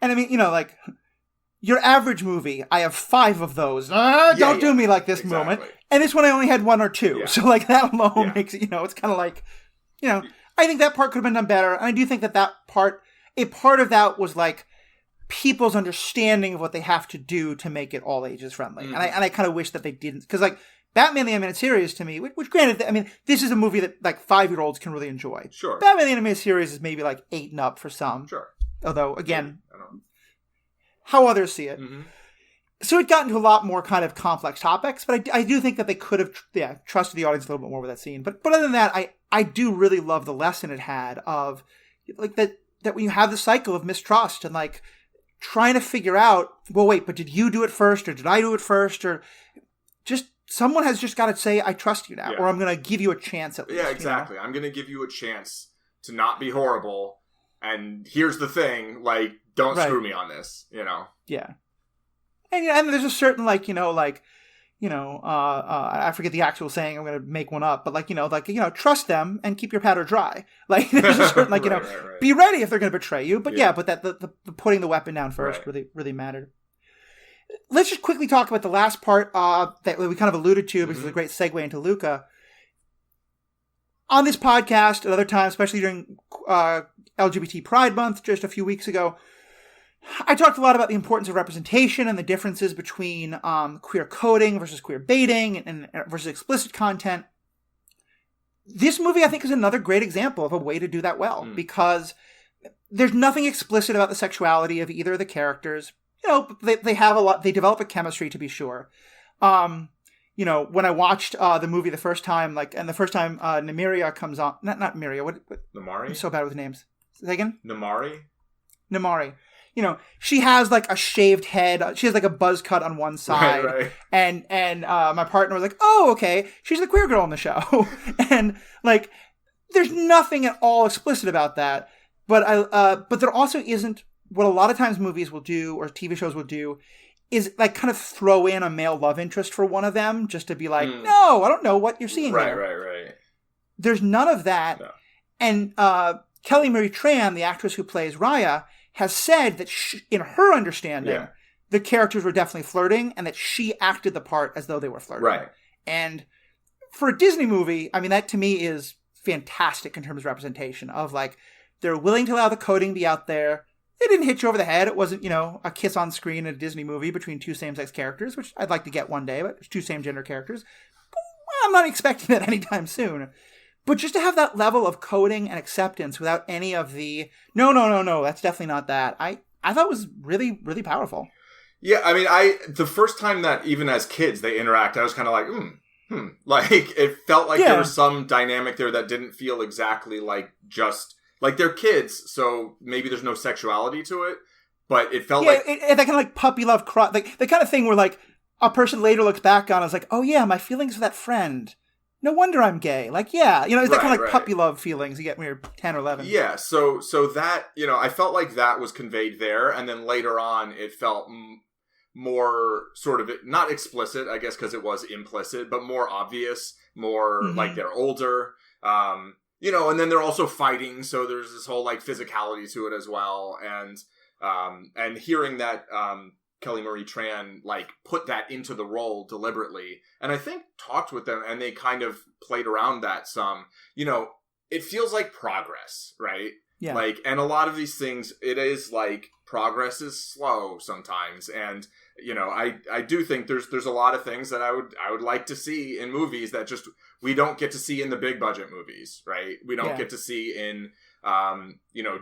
[SPEAKER 8] And I mean, like, your average movie, I have 5 of those. Don't do me like this moment. And this one I only had 1 or 2. Yeah. So, like, that alone makes it, it's kind of like, I think that part could have been done better. And I do think that part, a part of that was, like, people's understanding of what they have to do to make it all ages friendly. Mm-hmm. And I kind of wish that they didn't. Because, like, Batman the Animated Series, to me, which granted, I mean, this is a movie that, like, 5-year-olds can really enjoy.
[SPEAKER 7] Sure.
[SPEAKER 8] Batman the Animated Series is maybe, like, 8 and up for some.
[SPEAKER 7] Sure.
[SPEAKER 8] Although, again, how others see it. Mm-hmm. So it got into a lot more kind of complex topics, but I do think that they could have trusted the audience a little bit more with that scene. But other than that, I do really love the lesson it had of, like, that when you have the cycle of mistrust and, like, trying to figure out, well, wait, but did you do it first, or did I do it first, or just someone has just got to say, I trust you now, or I'm going to give you a chance at least.
[SPEAKER 7] Yeah, exactly. I'm going to give you a chance to not be horrible. And here's the thing, like, don't screw me on this,
[SPEAKER 8] Yeah. And there's a certain, like, I forget the actual saying, I'm going to make one up, but, like, trust them and keep your powder dry. Like, there's a certain, like, be ready if they're going to betray you. But but that the putting the weapon down first really, really mattered. Let's just quickly talk about the last part that we kind of alluded to, because it's a great segue into Luca. On this podcast, at other times, especially during LGBT Pride Month just a few weeks ago, I talked a lot about the importance of representation and the differences between queer coding versus queer baiting and versus explicit content. This movie, I think, is another great example of a way to do that well, because there's nothing explicit about the sexuality of either of the characters. They have a lot. They develop a chemistry, to be sure. When I watched the movie the first time, and the first time Nymeria comes on, not Miria, what?
[SPEAKER 7] Namari?
[SPEAKER 8] I'm so bad with names. Say again?
[SPEAKER 7] Namari.
[SPEAKER 8] She has, like, a shaved head. She has, like, a buzz cut on one side.
[SPEAKER 7] Right.
[SPEAKER 8] And my partner was like, oh, okay, she's the queer girl in the show. And, like, there's nothing at all explicit about that. But there also isn't, what a lot of times movies will do, or TV shows will do, is, like, kind of throw in a male love interest for one of them, just to be like, no, I don't know what you're seeing there.
[SPEAKER 7] Right.
[SPEAKER 8] There's none of that. No. And Kelly Marie Tran, the actress who plays Raya, has said that in her understanding, the characters were definitely flirting, and that she acted the part as though they were flirting.
[SPEAKER 7] Right.
[SPEAKER 8] And for a Disney movie, I mean, that to me is fantastic in terms of representation of, like, they're willing to allow the coding to be out there. They didn't hit you over the head. It wasn't, a kiss on screen in a Disney movie between 2 same-sex characters, which I'd like to get one day, but it's 2 same-gender characters. But I'm not expecting that anytime soon. But just to have that level of coding and acceptance without any of the, no, that's definitely not that, I thought was really, really powerful.
[SPEAKER 7] Yeah, I mean, the first time that even as kids they interact, I was kind of like, Like, it felt like there was some dynamic there that didn't feel exactly like just, like, they're kids, so maybe there's no sexuality to it, but it felt like...
[SPEAKER 8] that kind of, like, puppy love, like, the kind of thing where, like, a person later looks back on and is like, oh yeah, my feelings for that friend... No wonder I'm gay. Like, it's that kind of like puppy love feelings you get when you're 10 or 11.
[SPEAKER 7] Yeah, so that, I felt like that was conveyed there, and then later on it felt more sort of, not explicit, I guess, because it was implicit, but more obvious, more like they're older, and then they're also fighting, so there's this whole, like, physicality to it as well, and hearing that, Kelly Marie Tran, like, put that into the role deliberately, and I think talked with them, and they kind of played around that some. It feels like progress, right?
[SPEAKER 8] Yeah.
[SPEAKER 7] Like, and a lot of these things, it is like progress is slow sometimes, and I do think there's a lot of things that I would like to see in movies that just we don't get to see in the big budget movies, right? We don't get to see in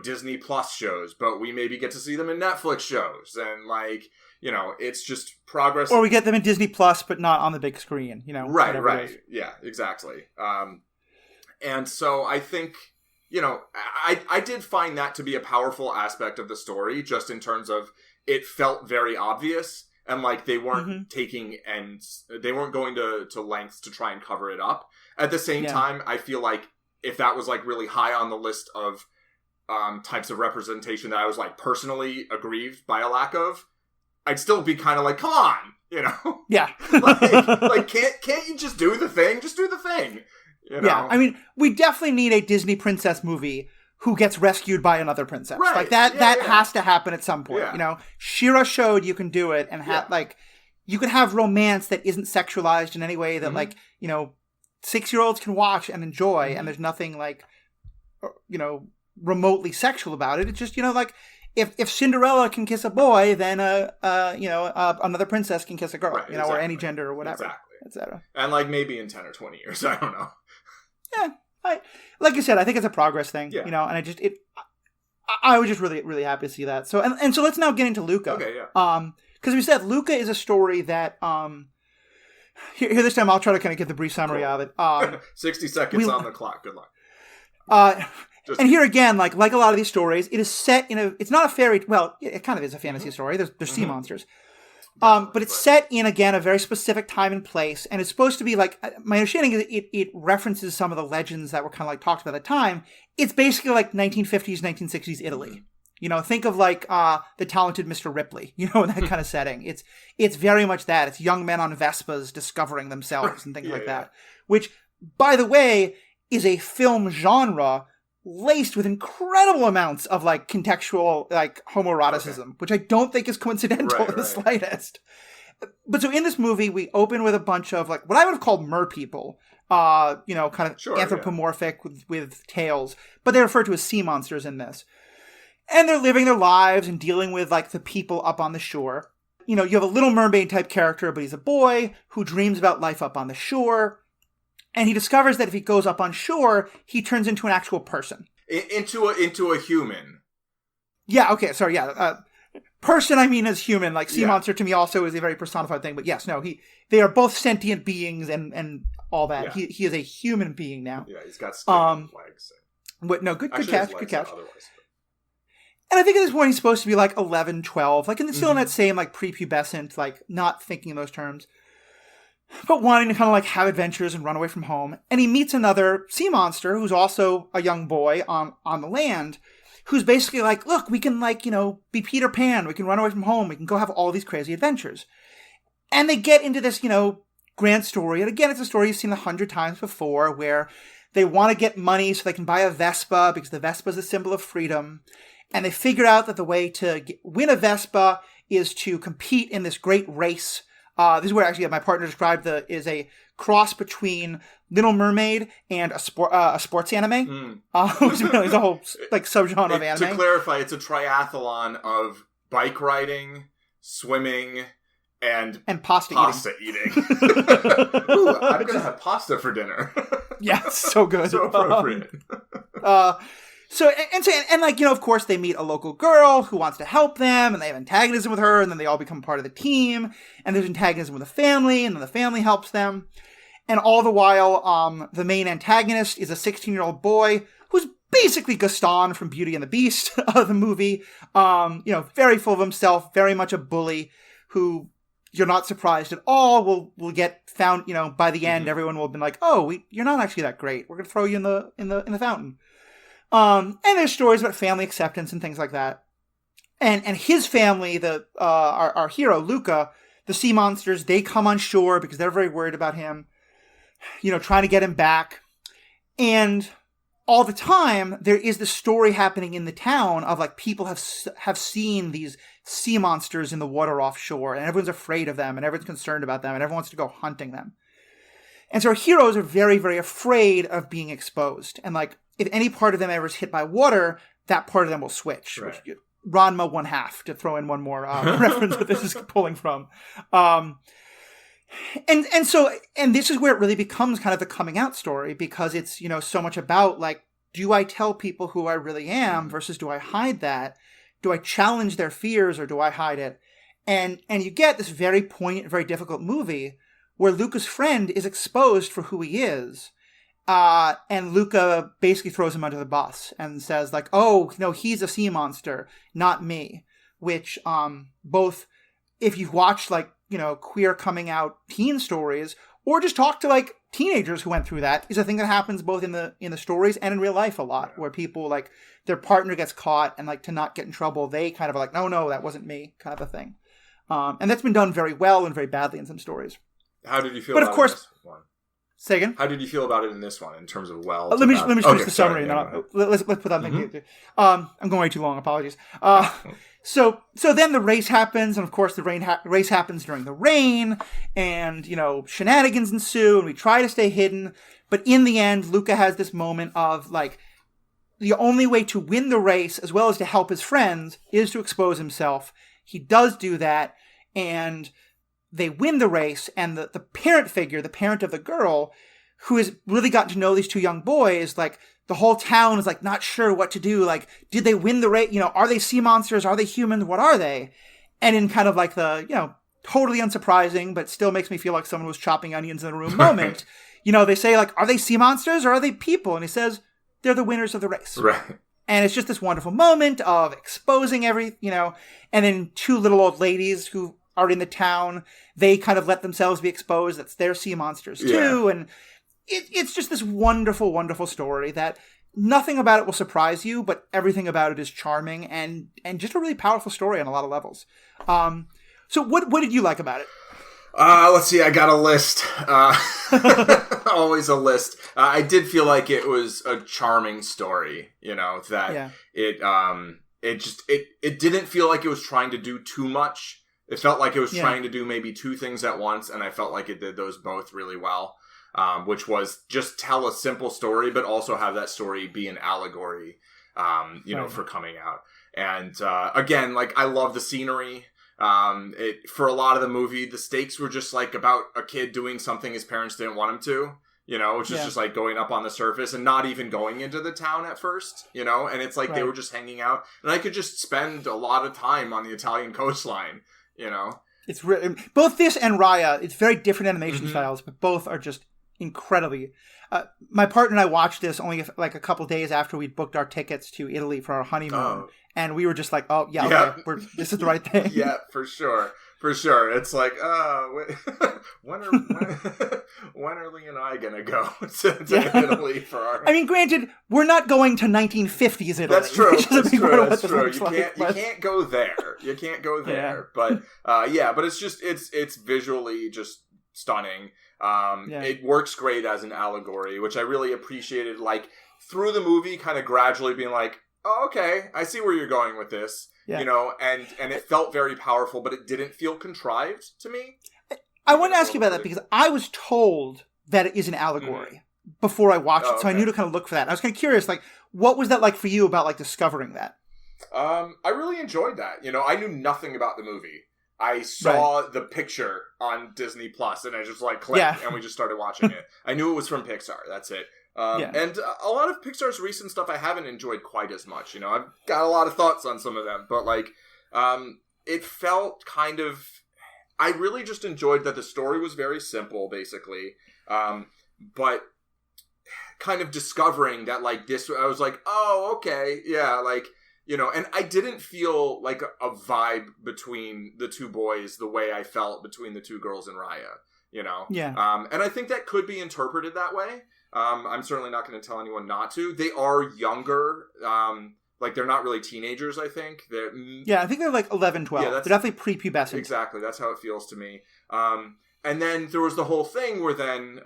[SPEAKER 7] Disney Plus shows, but we maybe get to see them in Netflix shows, and, like, it's just progress.
[SPEAKER 8] Or we get them in Disney Plus, but not on the big screen,
[SPEAKER 7] Right. Yeah, exactly. And so I think, I did find that to be a powerful aspect of the story, just in terms of it felt very obvious, and, like, they weren't they weren't going to lengths to try and cover it up. At the same time, I feel like if that was, like, really high on the list of types of representation that I was like personally aggrieved by a lack of, I'd still be kind of like, come on, you know?
[SPEAKER 8] Yeah.
[SPEAKER 7] like can't you just do the thing? Just do the thing. You know?
[SPEAKER 8] Yeah. I mean, we definitely need a Disney princess movie who gets rescued by another princess.
[SPEAKER 7] Right.
[SPEAKER 8] Like that has to happen at some point.
[SPEAKER 7] Yeah.
[SPEAKER 8] You know, She-Ra showed you can do it and like you can have romance that isn't sexualized in any way that like, you know, 6-year-olds can watch and enjoy, and there's nothing like, you know, remotely sexual about it. It's just, you know, like if Cinderella can kiss a boy, then another princess can kiss a girl,
[SPEAKER 7] right,
[SPEAKER 8] you know, or any gender or whatever, etc.
[SPEAKER 7] And like maybe in 10 or 20 years, I don't know.
[SPEAKER 8] Yeah, like you said, I think it's a progress thing, you know, and I was just really, really happy to see that. So and so let's now get into Luca.
[SPEAKER 7] Okay, yeah.
[SPEAKER 8] Because we said Luca is a story that here this time I'll try to kind of get the brief summary of it.
[SPEAKER 7] 60 seconds on the clock. Good luck.
[SPEAKER 8] And here again, like a lot of these stories, it is set in it's not a fairy. Well, it kind of is a fantasy story. There's sea monsters, but it's set in again a very specific time and place, and it's supposed to be like, my understanding is it references some of the legends that were kind of like talked about at the time. It's basically like 1950s, 1960s Italy. You know, think of like The Talented Mr. Ripley. You know, that kind of setting. It's very much that. It's young men on Vespas discovering themselves and things like that. Which, by the way, is a film genre laced with incredible amounts of like contextual like homoeroticism, which I don't think is coincidental in the slightest. But so in this movie, we open with a bunch of like what I would have called mer people, you know, kind of anthropomorphic with tails, but they're referred to as sea monsters in this. And they're living their lives and dealing with like the people up on the shore. You know, you have a Little Mermaid type character, but he's a boy who dreams about life up on the shore. And he discovers that if he goes up on shore, he turns into an actual person.
[SPEAKER 7] Into a human.
[SPEAKER 8] Yeah, okay, sorry, yeah. Person, I mean, as human. Like, sea monster to me also is a very personified thing. But yes, no, they are both sentient beings and all that. Yeah. He is a human being now.
[SPEAKER 7] Yeah, he's got skin and legs.
[SPEAKER 8] But no, good catch. And I think at this point he's supposed to be like 11, 12. Like, still in that same, like, prepubescent, like, not thinking in those terms. But wanting to kind of like have adventures and run away from home. And he meets another sea monster who's also a young boy on the land, who's basically like, look, we can like, you know, be Peter Pan. We can run away from home. We can go have all these crazy adventures. And they get into this, you know, grand story. And again, it's a story you've seen 100 times before, where they want to get money so they can buy a Vespa because the Vespa is a symbol of freedom. And they figure out that the way to win a Vespa is to compete in this great race. This is where actually my partner described is a cross between Little Mermaid and a sports anime. Which is a whole like subgenre of anime.
[SPEAKER 7] To clarify, it's a triathlon of bike riding, swimming, and pasta eating. Ooh, I'm gonna have pasta for dinner.
[SPEAKER 8] Yeah, it's so good.
[SPEAKER 7] So appropriate.
[SPEAKER 8] So like, you know, of course they meet a local girl who wants to help them, and they have antagonism with her, and then they all become part of the team, and there's antagonism with the family, and then the family helps them. And all the while, the main antagonist is a 16-year-old boy who's basically Gaston from Beauty and the Beast of the movie. You know, very full of himself, very much a bully who, you're not surprised at all, will get found, you know, by the end, everyone will have been like, oh, you're not actually that great. We're going to throw you in the fountain. And there's stories about family acceptance and things like that. And his family, our hero, Luca, the sea monsters, they come on shore because they're very worried about him, you know, trying to get him back. And all the time, there is this story happening in the town of like people have seen these sea monsters in the water offshore, and everyone's afraid of them, and everyone's concerned about them, and everyone wants to go hunting them. And so our heroes are very, very afraid of being exposed. And like, if any part of them ever is hit by water, that part of them will switch.
[SPEAKER 7] Right.
[SPEAKER 8] Which, Ranma 1/2, to throw in one more reference that this is pulling from. And this is where it really becomes kind of the coming out story, because it's, you know, so much about like, do I tell people who I really am versus do I hide that? Do I challenge their fears or do I hide it? And you get this very poignant, very difficult movie where Luca's friend is exposed for who he is. And Luca basically throws him under the bus and says like, oh, no, he's a sea monster, not me. Which, both, if you've watched like, you know, queer coming out teen stories, or just talk to like teenagers who went through that is a thing that happens both in the stories and in real life a lot, where people like their partner gets caught and like to not get in trouble, they kind of are like, no, that wasn't me, kind of a thing. And that's been done very well and very badly in some stories.
[SPEAKER 7] How did you feel about this one?
[SPEAKER 8] Say again?
[SPEAKER 7] How did you feel about it in this one in terms of
[SPEAKER 8] let me finish the summary. Let's put that in. I'm going way too long. Apologies. So then the race happens, and of course the race happens during the rain, and shenanigans ensue, and we try to stay hidden. But in the end, Luca has this moment of like, the only way to win the race, as well as to help his friends, is to expose himself. He does do that, and they win the race, and the parent figure, the parent of the girl, who has really gotten to know these two young boys, like, the whole town is, like, not sure what to do. Like, did they win the race? Are they sea monsters? Are they humans? What are they? And in kind of like the, totally unsurprising, but still makes me feel like someone was chopping onions in a room moment, they say, like, are they sea monsters or are they people? And he says, they're the winners of the race.
[SPEAKER 7] Right.
[SPEAKER 8] And it's just this wonderful moment of exposing and then two little old ladies who are in the town, they kind of let themselves be exposed. That's their sea monsters too. Yeah. And it's just this wonderful, wonderful story that nothing about it will surprise you, but everything about it is charming and just a really powerful story on a lot of levels. So what did you like about it?
[SPEAKER 7] Let's see. I got a list. Always a list. I did feel like it was a charming story. It didn't feel like it was trying to do too much. It felt like it was trying to do maybe two things at once, and I felt like it did those both really well. Which was just tell a simple story, but also have that story be an allegory, for coming out. And again, like, I love the scenery. For a lot of the movie, the stakes were just like about a kid doing something his parents didn't want him to, which is just like going up on the surface and not even going into the town at first, and it's like they were just hanging out, and I could just spend a lot of time on the Italian coastline,
[SPEAKER 8] It's both this and Raya. It's very different animation styles, but both are just incredibly. My partner and I watched this only like a couple days after we'd booked our tickets to Italy for our honeymoon, and we were just like, "Oh yeah. Okay, this is the right thing."
[SPEAKER 7] Yeah, for sure. It's like, when are Lee and I gonna go to Italy for our?
[SPEAKER 8] I mean, granted, we're not going to 1950s Italy.
[SPEAKER 7] That's true. That's true. You can't go there. You can't go there. But but it's just it's visually just stunning. It works great as an allegory, which I really appreciated, like, through the movie, kind of gradually being like, oh, okay, I see where you're going with this, and it felt very powerful, but it didn't feel contrived to me.
[SPEAKER 8] I want to ask you about that, because I was told that it is an allegory before I watched it, so I knew to kind of look for that. And I was kind of curious, like, what was that like for you about, like, discovering that?
[SPEAKER 7] I really enjoyed that. I knew nothing about the movie. I saw the picture on Disney Plus, and I just like clicked, and we just started watching it. I knew it was from Pixar. That's it. And a lot of Pixar's recent stuff I haven't enjoyed quite as much. I've got a lot of thoughts on some of them, but like, it felt kind of. I really just enjoyed that the story was very simple, basically, but kind of discovering that like this, I was like, oh, okay, yeah, like. And I didn't feel like a vibe between the two boys the way I felt between the two girls in Raya, And I think that could be interpreted that way. I'm certainly not going to tell anyone not to. They are younger. Like, they're not really teenagers, I think.
[SPEAKER 8] I think they're like 11, 12. They're definitely prepubescent.
[SPEAKER 7] Exactly. That's how it feels to me. And then there was the whole thing where then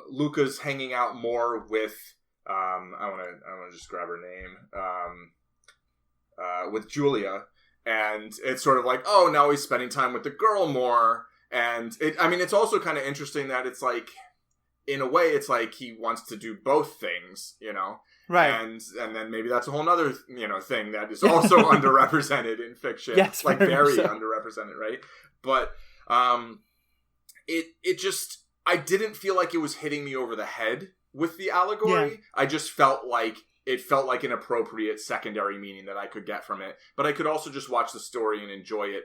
[SPEAKER 7] Luca's hanging out more with... I want to just grab her name, with Julia, and it's sort of like, oh, now he's spending time with the girl more, and it's also kind of interesting that it's like, in a way, it's like he wants to do both things,
[SPEAKER 8] right,
[SPEAKER 7] and then maybe that's a whole nother, thing that is also underrepresented in fiction,
[SPEAKER 8] yes,
[SPEAKER 7] like very underrepresented, right, but, it just, I didn't feel like it was hitting me over the head with the allegory. I just felt like it felt like an appropriate secondary meaning that I could get from it. But I could also just watch the story and enjoy it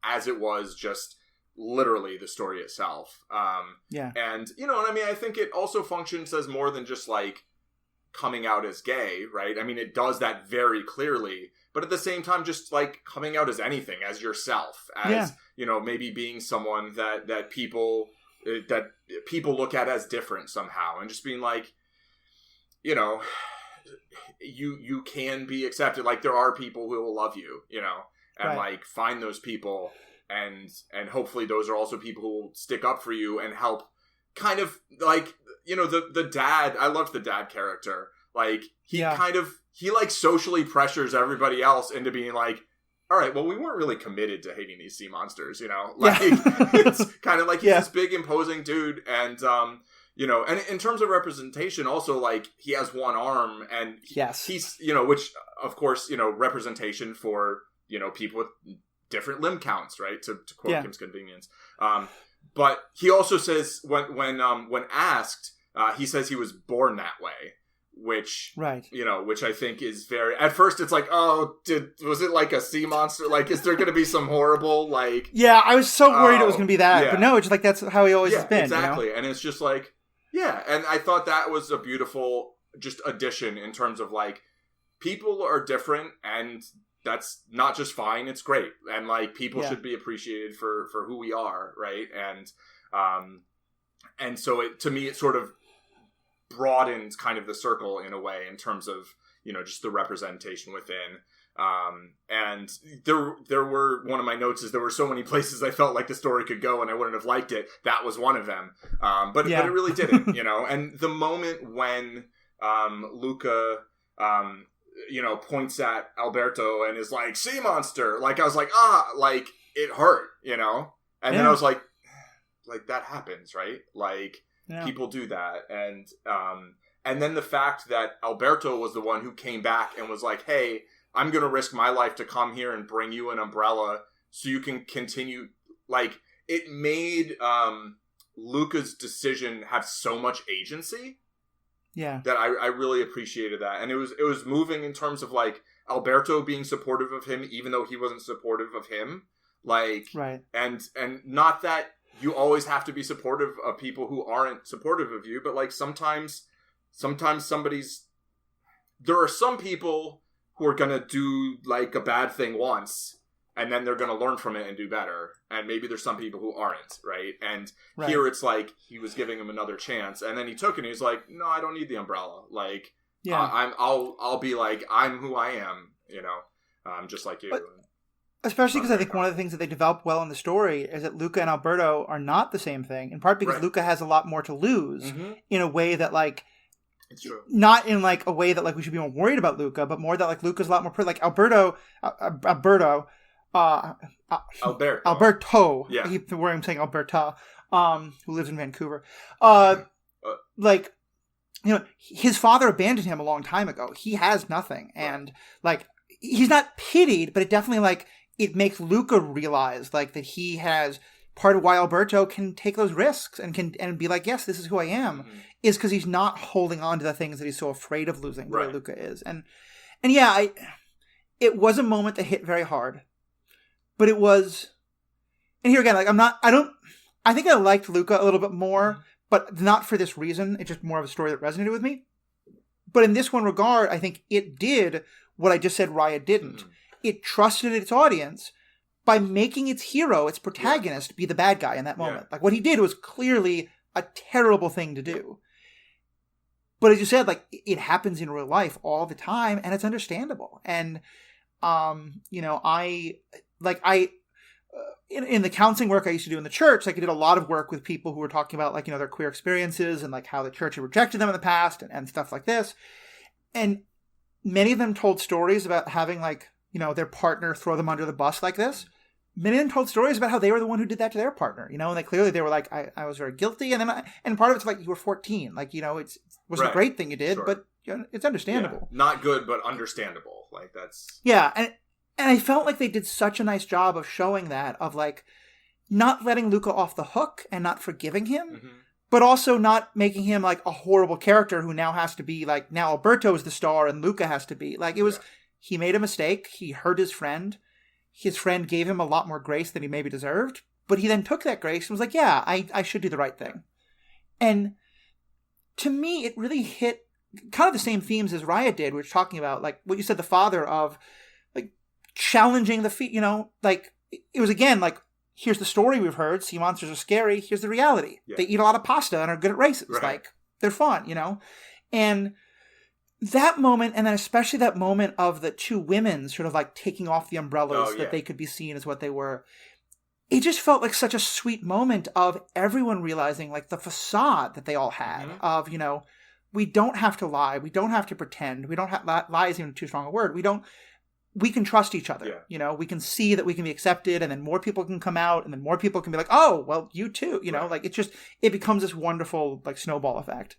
[SPEAKER 7] as it was, just literally the story itself. And, I think it also functions as more than just like coming out as gay, right? It does that very clearly. But at the same time, just like coming out as anything, as yourself, as, maybe being someone that people that people look at as different somehow, and just being like, you know, you can be accepted. Like, there are people who will love you, you know, and like find those people, and hopefully those are also people who will stick up for you and help. Kind of like, you know, the dad. I loved the dad character. Like, he like socially pressures everybody else into being like, all right, well, we weren't really committed to hating these sea monsters, you know? Like, it's kind of like he's this big, imposing dude. And, you know, and in terms of representation, also, like, he has one arm, and he's, you know, which, of course, you know, representation for, you know, people with different limb counts, right? To quote Kim's Convenience. But he also says, when asked, he says he was born that way. Which, you know, which I think is very, at first it's like, oh, was it like a sea monster? Like, is there going to be some horrible, like... Yeah,
[SPEAKER 8] I was so worried it was going to be that. But no, it's just like, that's how he always has been.
[SPEAKER 7] Exactly.
[SPEAKER 8] You know?
[SPEAKER 7] And it's just like, and I thought that was a beautiful just addition in terms of like, people are different, and that's not just fine, it's great. And like, people should be appreciated for who we are, right? And so to me, it sort of broadened kind of the circle in a way in terms of, you know, just the representation within. And there were, one of my notes is there were so many places I felt like the story could go and I wouldn't have liked it. That was one of them. But it really didn't, you know. And the moment when Luca, you know, points at Alberto and is like, sea monster, like, I was like, like, it hurt, you know. And then I was like, that happens, right? Like, people do that. And then the fact that Alberto was the one who came back and was like, hey, I'm going to risk my life to come here and bring you an umbrella so you can continue. Like, it made Luca's decision have so much agency. That I really appreciated that. And it was moving in terms of like Alberto being supportive of him, even though he wasn't supportive of him. Like, and not that you always have to be supportive of people who aren't supportive of you, but like sometimes there are some people who are going to do like a bad thing once, and then they're going to learn from it and do better. And maybe there's some people who aren't, right? And here it's like he was giving him another chance, and then he took it and he was like, no, I don't need the umbrella. Like, I'll be like, I'm who I am, you know, just like you.
[SPEAKER 8] But, especially because I think one of the things that they developed well in the story is that Luca and Alberto are not the same thing, in part because Luca has a lot more to lose in a way that, like,
[SPEAKER 7] it's true.
[SPEAKER 8] Not in like a way that like we should be more worried about Luca, but more that like Luca's a lot more like Alberto.
[SPEAKER 7] Yeah,
[SPEAKER 8] where I'm saying Alberta, who lives in Vancouver. Like, you know, his father abandoned him a long time ago. He has nothing, and like he's not pitied, but it definitely like it makes Luca realize like that he has part of why Alberto can take those risks and be like, yes, this is who I am, is because he's not holding on to the things that he's so afraid of losing, the way Luca is. And it was a moment that hit very hard, but it was, and here again, like I think I liked Luca a little bit more, but not for this reason. It's just more of a story that resonated with me. But in this one regard, I think it did what I just said Raya didn't. It trusted its audience by making its hero, its protagonist, be the bad guy in that moment. Like, what he did was clearly a terrible thing to do. But as you said, like, it happens in real life all the time, and it's understandable. And, you know, in the counseling work I used to do in the church, like, I did a lot of work with people who were talking about, like, you know, their queer experiences and, like, how the church had rejected them in the past and stuff like this. And many of them told stories about having, like, you know, their partner throw them under the bus like this. Many of them told stories about how they were the one who did that to their partner, you know, and they were like, I was very guilty. And then, and part of it's like, you were 14. Like, you know, it wasn't a great thing you did, but you know, it's understandable.
[SPEAKER 7] Yeah. Not good, but understandable. Like, that's...
[SPEAKER 8] Yeah. And I felt like they did such a nice job of showing that, of like, not letting Luca off the hook and not forgiving him, but also not making him like a horrible character who now has to be like, now Alberto is the star and Luca has to be. Like, it was, he made a mistake. He hurt his friend. His friend gave him a lot more grace than he maybe deserved, but he then took that grace and was like, yeah, I should do the right thing. And to me, it really hit kind of the same themes as Raya did, which talking about, like, what you said, the father of, like, challenging the feet, you know, like, it was, again, like, here's the story we've heard. Sea monsters are scary. Here's the reality. Yeah. They eat a lot of pasta and are good at races. Right. Like, they're fun, you know? And that moment, and then especially that moment of the two women sort of like taking off the umbrellas that they could be seen as what they were. It just felt like such a sweet moment of everyone realizing like the facade that they all had of, you know, we don't have to lie. We don't have to pretend. We don't have, lie is even too strong a word. We can trust each other. Yeah. You know, we can see that we can be accepted, and then more people can come out, and then more people can be like, oh, well, you too. You know, like it becomes this wonderful like snowball effect.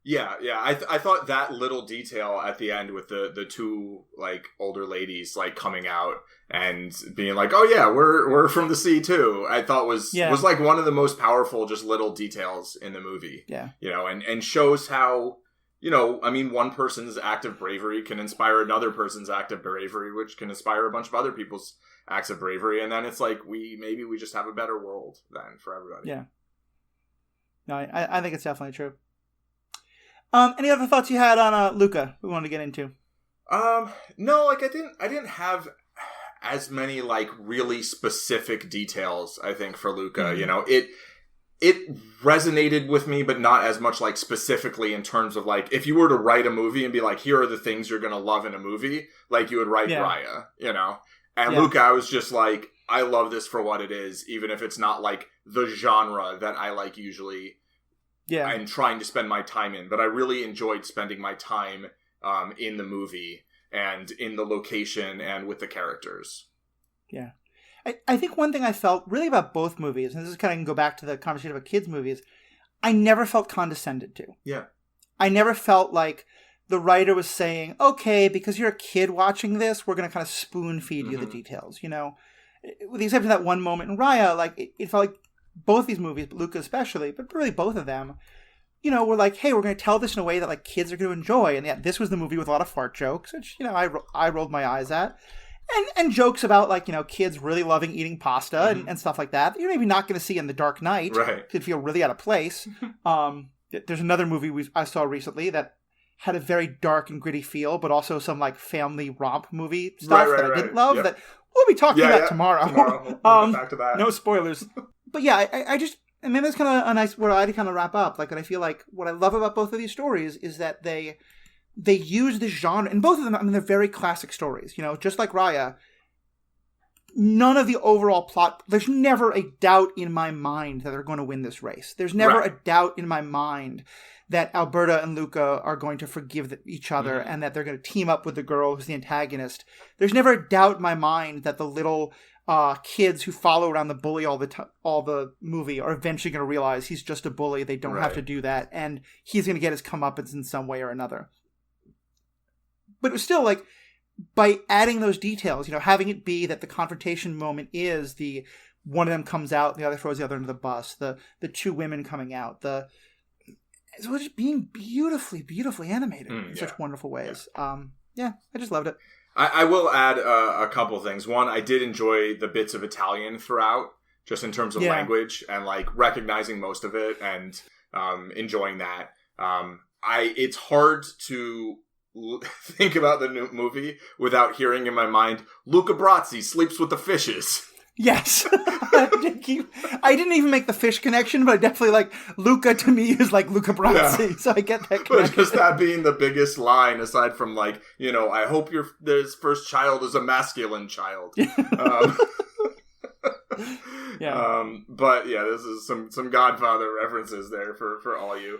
[SPEAKER 7] Yeah. I thought that little detail at the end with the two like older ladies like coming out and being like, oh yeah, we're from the sea too, I thought was like one of the most powerful just little details in the movie. Yeah. You know, and shows how, you know, I mean, one person's act of bravery can inspire another person's act of bravery, which can inspire a bunch of other people's acts of bravery, and then it's like we just have a better world then for everybody. Yeah.
[SPEAKER 8] No, I think it's definitely true. Any other thoughts you had on Luca we wanted to get into?
[SPEAKER 7] No, like I didn't have as many like really specific details, I think, for Luca. Mm-hmm. You know, it resonated with me, but not as much like specifically in terms of like if you were to write a movie and be like, here are the things you're gonna love in a movie, like you would write Raya, you know? And Luca, I was just like, I love this for what it is, even if it's not like the genre that I like usually. Yeah, I'm trying to spend my time in, but I really enjoyed spending my time in the movie and in the location and with the characters.
[SPEAKER 8] Yeah. I think one thing I felt really about both movies, and this is kind of going to go back to the conversation about kids' movies, I never felt condescended to. Yeah. I never felt like the writer was saying, okay, because you're a kid watching this, we're going to kind of spoon feed you the details, you know? With the exception of that one moment in Raya, like, it felt like both these movies, Luca especially, but really both of them, you know, were like, hey, we're going to tell this in a way that like kids are going to enjoy. And yet this was the movie with a lot of fart jokes, which, you know, I rolled my eyes at. And jokes about like, you know, kids really loving eating pasta and stuff like that. You're maybe not going to see in The Dark Knight. Right. It'd feel really out of place. There's another movie I saw recently that had a very dark and gritty feel, but also some like family romp movie stuff that I didn't love that we'll be talking about tomorrow. We'll back to that. No spoilers. But yeah, I just, and maybe that's kind of a nice where I kind of wrap up. Like, and I feel like what I love about both of these stories is that they use the genre, and both of them, I mean, they're very classic stories. You know, just like Raya, none of the overall plot, there's never a doubt in my mind that they're going to win this race. There's never a doubt in my mind that Alberta and Luca are going to forgive each other and that they're going to team up with the girl who's the antagonist. There's never a doubt in my mind that the little kids who follow around the bully all the movie are eventually going to realize he's just a bully. They don't have to do that. And he's going to get his comeuppance in some way or another. But it was still like, by adding those details, you know, having it be that the confrontation moment is the one of them comes out and the other throws the other into the bus, the two women coming out, it was just being beautifully animated in such wonderful ways. Yeah. I just loved it.
[SPEAKER 7] I will add a couple things. One, I did enjoy the bits of Italian throughout, just in terms of language and like recognizing most of it and enjoying that. It's hard to think about the new movie without hearing in my mind, Luca Brasi sleeps with the fishes.
[SPEAKER 8] Yes. I didn't even make the fish connection, but I definitely like Luca to me is like Luca Brasi. Yeah. So I get that connection.
[SPEAKER 7] But just that being the biggest line aside from like, you know, I hope this first child is a masculine child. But yeah, this is some Godfather references there for all you.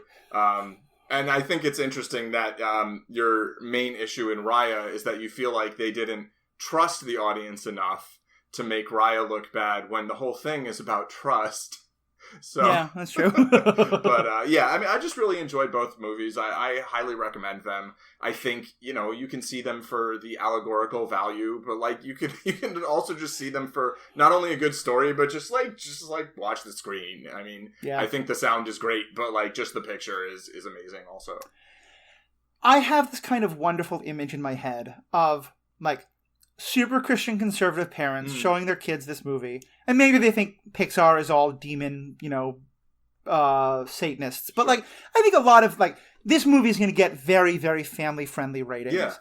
[SPEAKER 7] And I think it's interesting that your main issue in Raya is that you feel like they didn't trust the audience enough to make Raya look bad when the whole thing is about trust. So
[SPEAKER 8] yeah, that's true.
[SPEAKER 7] But yeah, I mean, I just really enjoyed both movies. I highly recommend them. I think, you know, you can see them for the allegorical value, but like you can also just see them for not only a good story, but just like watch the screen. I mean, I think the sound is great, but like just the picture is amazing also.
[SPEAKER 8] I have this kind of wonderful image in my head of like super Christian conservative parents showing their kids this movie. And maybe they think Pixar is all demon, you know, Satanists. But like, I think a lot of like, this movie is going to get very, very family friendly ratings. Yeah.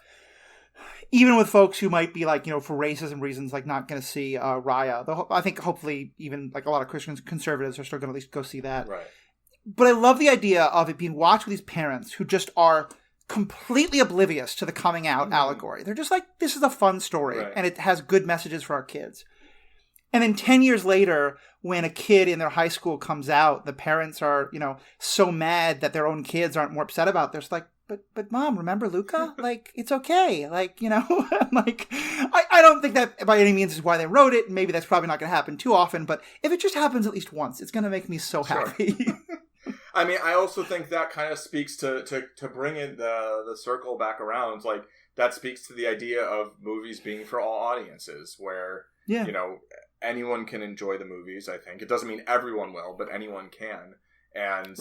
[SPEAKER 8] even with folks who might be like, for racism reasons, like not going to see Raya. I think hopefully even like a lot of Christian conservatives are still going to at least go see that.
[SPEAKER 7] Right.
[SPEAKER 8] But I love the idea of it being watched with these parents who just are completely oblivious to the coming out allegory. They're just like, this is a fun story, and it has good messages for our kids. And then 10 years later, when a kid in their high school comes out, the parents are, so mad that their own kids aren't more upset about it. They're just like, but mom, remember Luca? Like, it's okay. Like, like, I don't think that by any means is why they wrote it. Maybe that's probably not going to happen too often. But if it just happens at least once, it's going to make me so happy.
[SPEAKER 7] I mean, I also think that kind of speaks to bring in the circle back around. Like, that speaks to the idea of movies being for all audiences, where, anyone can enjoy the movies, I think. It doesn't mean everyone will, but anyone can. And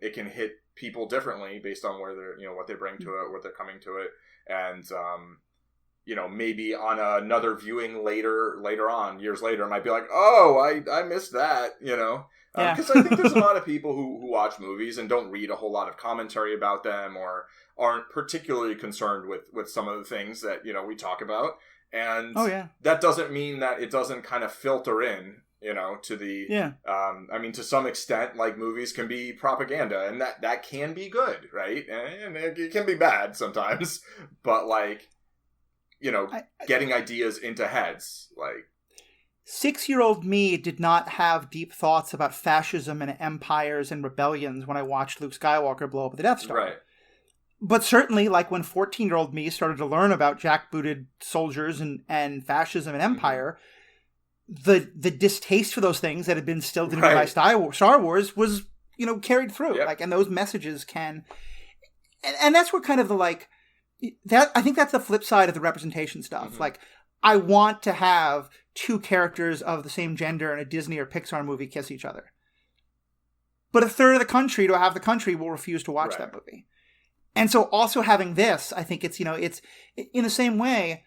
[SPEAKER 7] it can hit people differently based on where they're, what they bring to it, what they're coming to it. And, maybe on another viewing later on, years later, it might be like, oh, I missed that, Because I think there's a lot of people who watch movies and don't read a whole lot of commentary about them, or aren't particularly concerned with some of the things that, we talk about. And that doesn't mean that it doesn't kind of filter in, to the, to some extent, like, movies can be propaganda, and that can be good, right? And it can be bad sometimes, but, like, getting ideas into heads, like.
[SPEAKER 8] 6-year-old me did not have deep thoughts about fascism and empires and rebellions when I watched Luke Skywalker blow up the Death Star.
[SPEAKER 7] Right.
[SPEAKER 8] But certainly, like, when 14-year-old me started to learn about jackbooted soldiers and fascism and empire, the distaste for those things that had been instilled in me by Star Wars was, carried through. Yep. Like, and those messages can... And that's where kind of the, like... that I think that's the flip side of the representation stuff. Mm-hmm. Like, I want to have two characters of the same gender in a Disney or Pixar movie kiss each other. But a third of the country to half the country will refuse to watch that movie. And so also having this, I think it's, it's in the same way,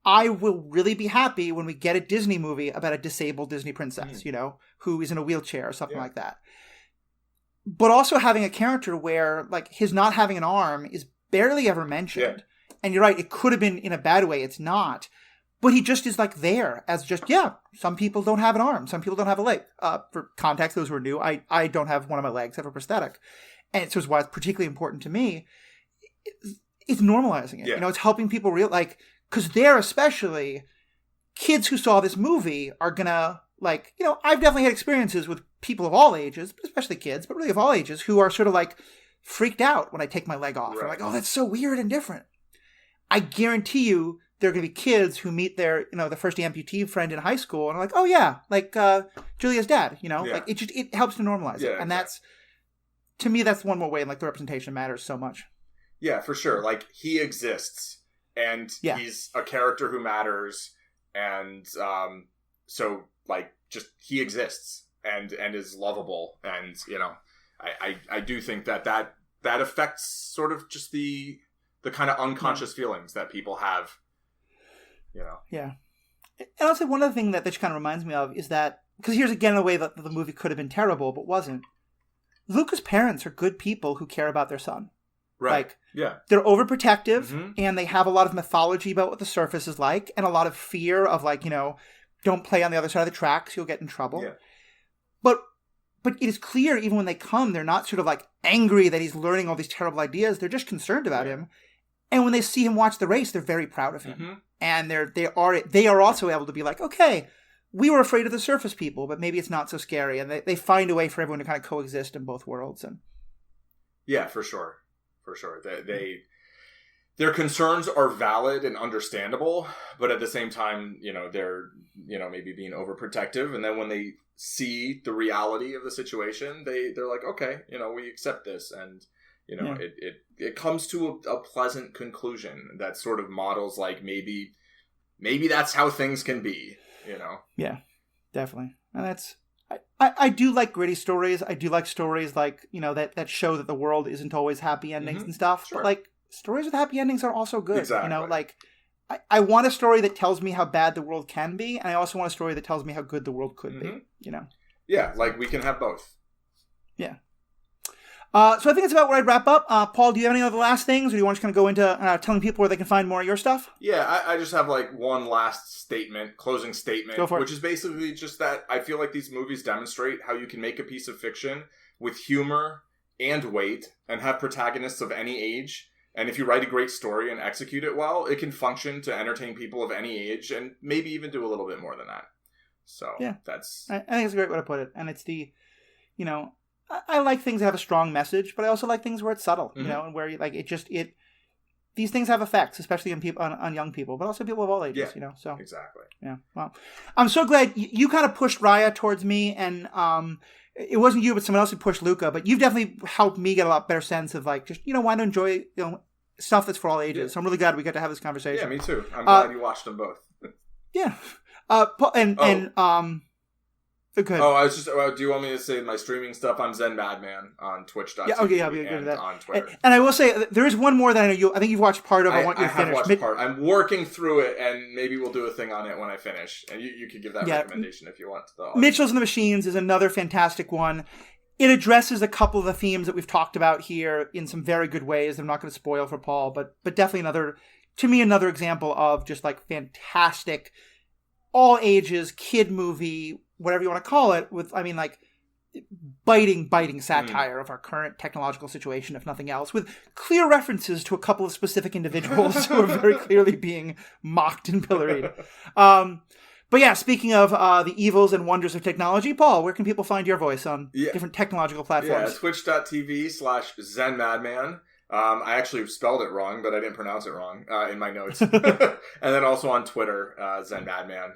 [SPEAKER 8] I will really be happy when we get a Disney movie about a disabled Disney princess, who is in a wheelchair or something like that. But also having a character where, like, his not having an arm is barely ever mentioned. Yeah. And you're right, it could have been in a bad way. It's not. But he just is, like, there as just, some people don't have an arm. Some people don't have a leg. For context, those who are new, I don't have one of my legs. I have a prosthetic. And so it's why it's particularly important to me. It's normalizing it. It's helping people because they're especially kids who saw this movie are gonna, like, I've definitely had experiences with people of all ages, especially kids, but really of all ages, who are sort of like freaked out when I take my leg off. Right. I'm like, oh, that's so weird and different. I guarantee you there are going to be kids who meet their, the first amputee friend in high school and are like, oh yeah, like Julia's dad, like it helps to normalize it. And that's, to me, that's one more way, like, the representation matters so much.
[SPEAKER 7] Yeah, for sure. Like, he exists, and he's a character who matters, and so, like, just he exists and is lovable, and I do think that affects sort of just the kind of unconscious feelings that people have,
[SPEAKER 8] Yeah, and I'll say one other thing that kind of reminds me of is that, because here's again a way that the movie could have been terrible but wasn't. Luca's parents are good people who care about their son.
[SPEAKER 7] Right.
[SPEAKER 8] Like, they're overprotective, and they have a lot of mythology about what the surface is like, and a lot of fear of, like, don't play on the other side of the tracks, you'll get in trouble. Yeah. But it is clear, even when they come, they're not sort of, like, angry that he's learning all these terrible ideas. They're just concerned about him. And when they see him watch the race, they're very proud of him. Mm-hmm. And they are also able to be like, okay, we were afraid of the surface people, but maybe it's not so scary. And they find a way for everyone to kind of coexist in both worlds. And
[SPEAKER 7] yeah, for sure. For sure. Their concerns are valid and understandable, but at the same time, they're, maybe being overprotective. And then when they see the reality of the situation, they're like, okay, we accept this. And, it comes to a pleasant conclusion that sort of models, like, maybe that's how things can be,
[SPEAKER 8] Yeah, definitely. And that's, I do like gritty stories. I do like stories like, that show that the world isn't always happy endings and stuff. Sure. But, like, stories with happy endings are also good. Exactly. Like, I want a story that tells me how bad the world can be, and I also want a story that tells me how good the world could be,
[SPEAKER 7] Yeah, like, we can have both.
[SPEAKER 8] Yeah. So I think it's about where I'd wrap up. Paul, do you have any other last things, or do you want to kind of go into telling people where they can find more of your stuff?
[SPEAKER 7] Yeah, I just have like one last closing statement, which is basically just that I feel like these movies demonstrate how you can make a piece of fiction with humor and weight and have protagonists of any age. And if you write a great story and execute it well, it can function to entertain people of any age and maybe even do a little bit more than that. So
[SPEAKER 8] yeah,
[SPEAKER 7] that's...
[SPEAKER 8] I think it's a great way to put it. And it's the, I like things that have a strong message, but I also like things where it's subtle, and where these things have effects, especially on young people, but also people of all ages, so.
[SPEAKER 7] Exactly.
[SPEAKER 8] Yeah. Well, I'm so glad you kind of pushed Raya towards me, and it wasn't you, but someone else who pushed Luca, but you've definitely helped me get a lot better sense of just, why to enjoy, stuff that's for all ages. Yeah. So I'm really glad we got to have this conversation.
[SPEAKER 7] Yeah, me too. I'm glad you watched them both.
[SPEAKER 8] Yeah. Good.
[SPEAKER 7] Oh, I was just. Do you want me to say my streaming stuff? I'm Zen Madman on Twitch.tv.
[SPEAKER 8] Yeah, okay, I'll be good with that.
[SPEAKER 7] On Twitter.
[SPEAKER 8] And I will say there is one more that I know I think you've watched part of. I want you to finish.
[SPEAKER 7] Watched part. I'm working through it, and maybe we'll do a thing on it when I finish. And you could give that recommendation if you want.
[SPEAKER 8] Mitchell's and the Machines is another fantastic one. It addresses a couple of the themes that we've talked about here in some very good ways. I'm not going to spoil for Paul, but definitely another example of just like fantastic, all ages kid movie, whatever you want to call it, with, biting satire of our current technological situation, if nothing else, with clear references to a couple of specific individuals who are very clearly being mocked and pilloried. But yeah, speaking of the evils and wonders of technology, Paul, where can people find your voice on different technological platforms?
[SPEAKER 7] Yeah, twitch.tv/ZenMadman. I actually spelled it wrong, but I didn't pronounce it wrong in my notes. And then also on Twitter, Zen Madman.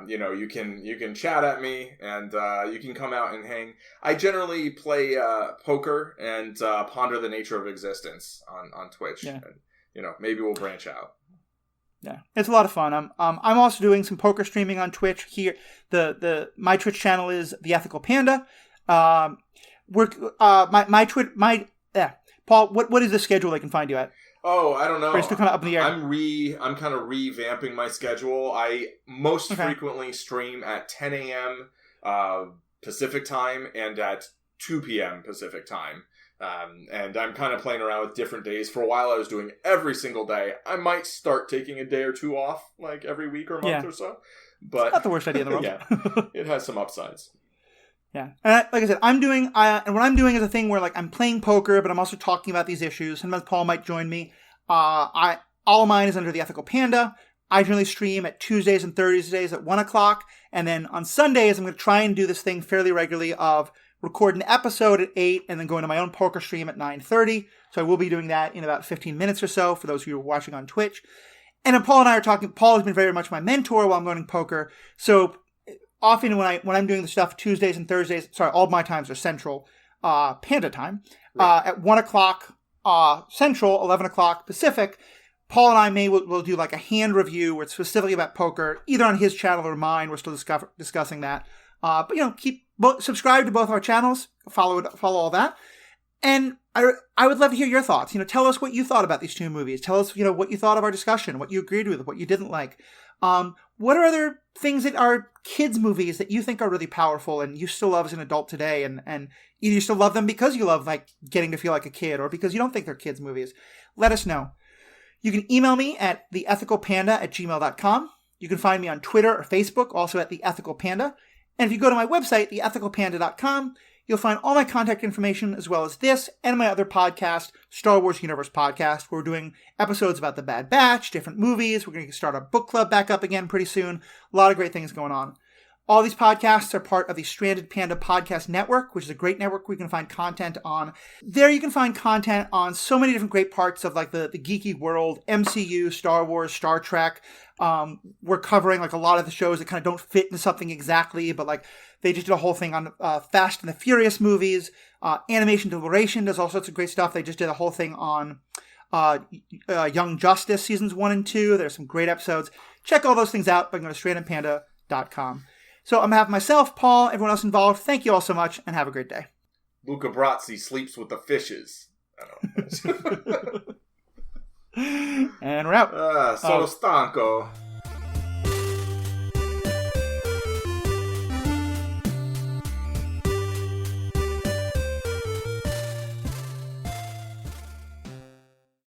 [SPEAKER 7] You can chat at me, and you can come out and hang. I generally play poker and ponder the nature of existence on Twitch. Yeah. And, maybe we'll branch out.
[SPEAKER 8] Yeah, it's a lot of fun. I'm also doing some poker streaming on Twitch here. My Twitch channel is The Ethical Panda. Paul, what is the schedule they can find you at?
[SPEAKER 7] Oh, I don't know.
[SPEAKER 8] Or still kind of up in the air?
[SPEAKER 7] I'm kind of revamping my schedule. I most frequently stream at 10 a.m. Pacific time and at 2 p.m. Pacific time. And I'm kind of playing around with different days. For a while, I was doing every single day. I might start taking a day or two off, like every week or month or so. But
[SPEAKER 8] it's not the worst idea in the world.
[SPEAKER 7] Yeah, it has some upsides.
[SPEAKER 8] Yeah, and like I said, and what I'm doing is a thing where I'm playing poker, but I'm also talking about these issues. Sometimes Paul might join me. All of mine is under The Ethical Panda. I generally stream at Tuesdays and Thursdays at 1:00, and then on Sundays I'm going to try and do this thing fairly regularly of record an episode at 8 and then go into my own poker stream at 9:30. So I will be doing that in about 15 minutes or so for those of you who are watching on Twitch. And then Paul and I are talking. Paul has been very much my mentor while I'm learning poker. So often when I'm doing the stuff Tuesdays and Thursdays, all of my times are Central Panda time, at 1:00 Central, 11:00 Pacific. Paul and I will do like a hand review where it's specifically about poker, either on his channel or mine. We're still discussing that. But subscribe to both our channels, follow all that, and I would love to hear your thoughts. Tell us what you thought about these two movies. Tell us what you thought of our discussion, what you agreed with, what you didn't like. What are other things that are kids' movies that you think are really powerful and you still love as an adult today, and either you still love them because you love getting to feel like a kid, or because you don't think they're kids' movies? Let us know. You can email me at theethicalpanda@gmail.com. You can find me on Twitter or Facebook, also at theethicalpanda. And if you go to my website, theethicalpanda.com, you'll find all my contact information, as well as this and my other podcast, Star Wars Universe Podcast, where we're doing episodes about the Bad Batch, different movies. We're going to start our book club back up again pretty soon. A lot of great things going on. All these podcasts are part of the Stranded Panda Podcast Network, which is a great network where you can find content on. There you can find content on so many different great parts of the geeky world, MCU, Star Wars, Star Trek. We're covering a lot of the shows that kind of don't fit into something exactly, but they just did a whole thing on Fast and the Furious movies. Animation Deliberation does all sorts of great stuff. They just did a whole thing on Young Justice seasons 1 and 2. There's some great episodes. Check all those things out by going to strandedpanda.com. So on behalf of myself, Paul, everyone else involved, thank you all so much, and have a great day.
[SPEAKER 7] Luca Brazzi sleeps with the fishes.
[SPEAKER 8] And we're out.
[SPEAKER 7] Stanco.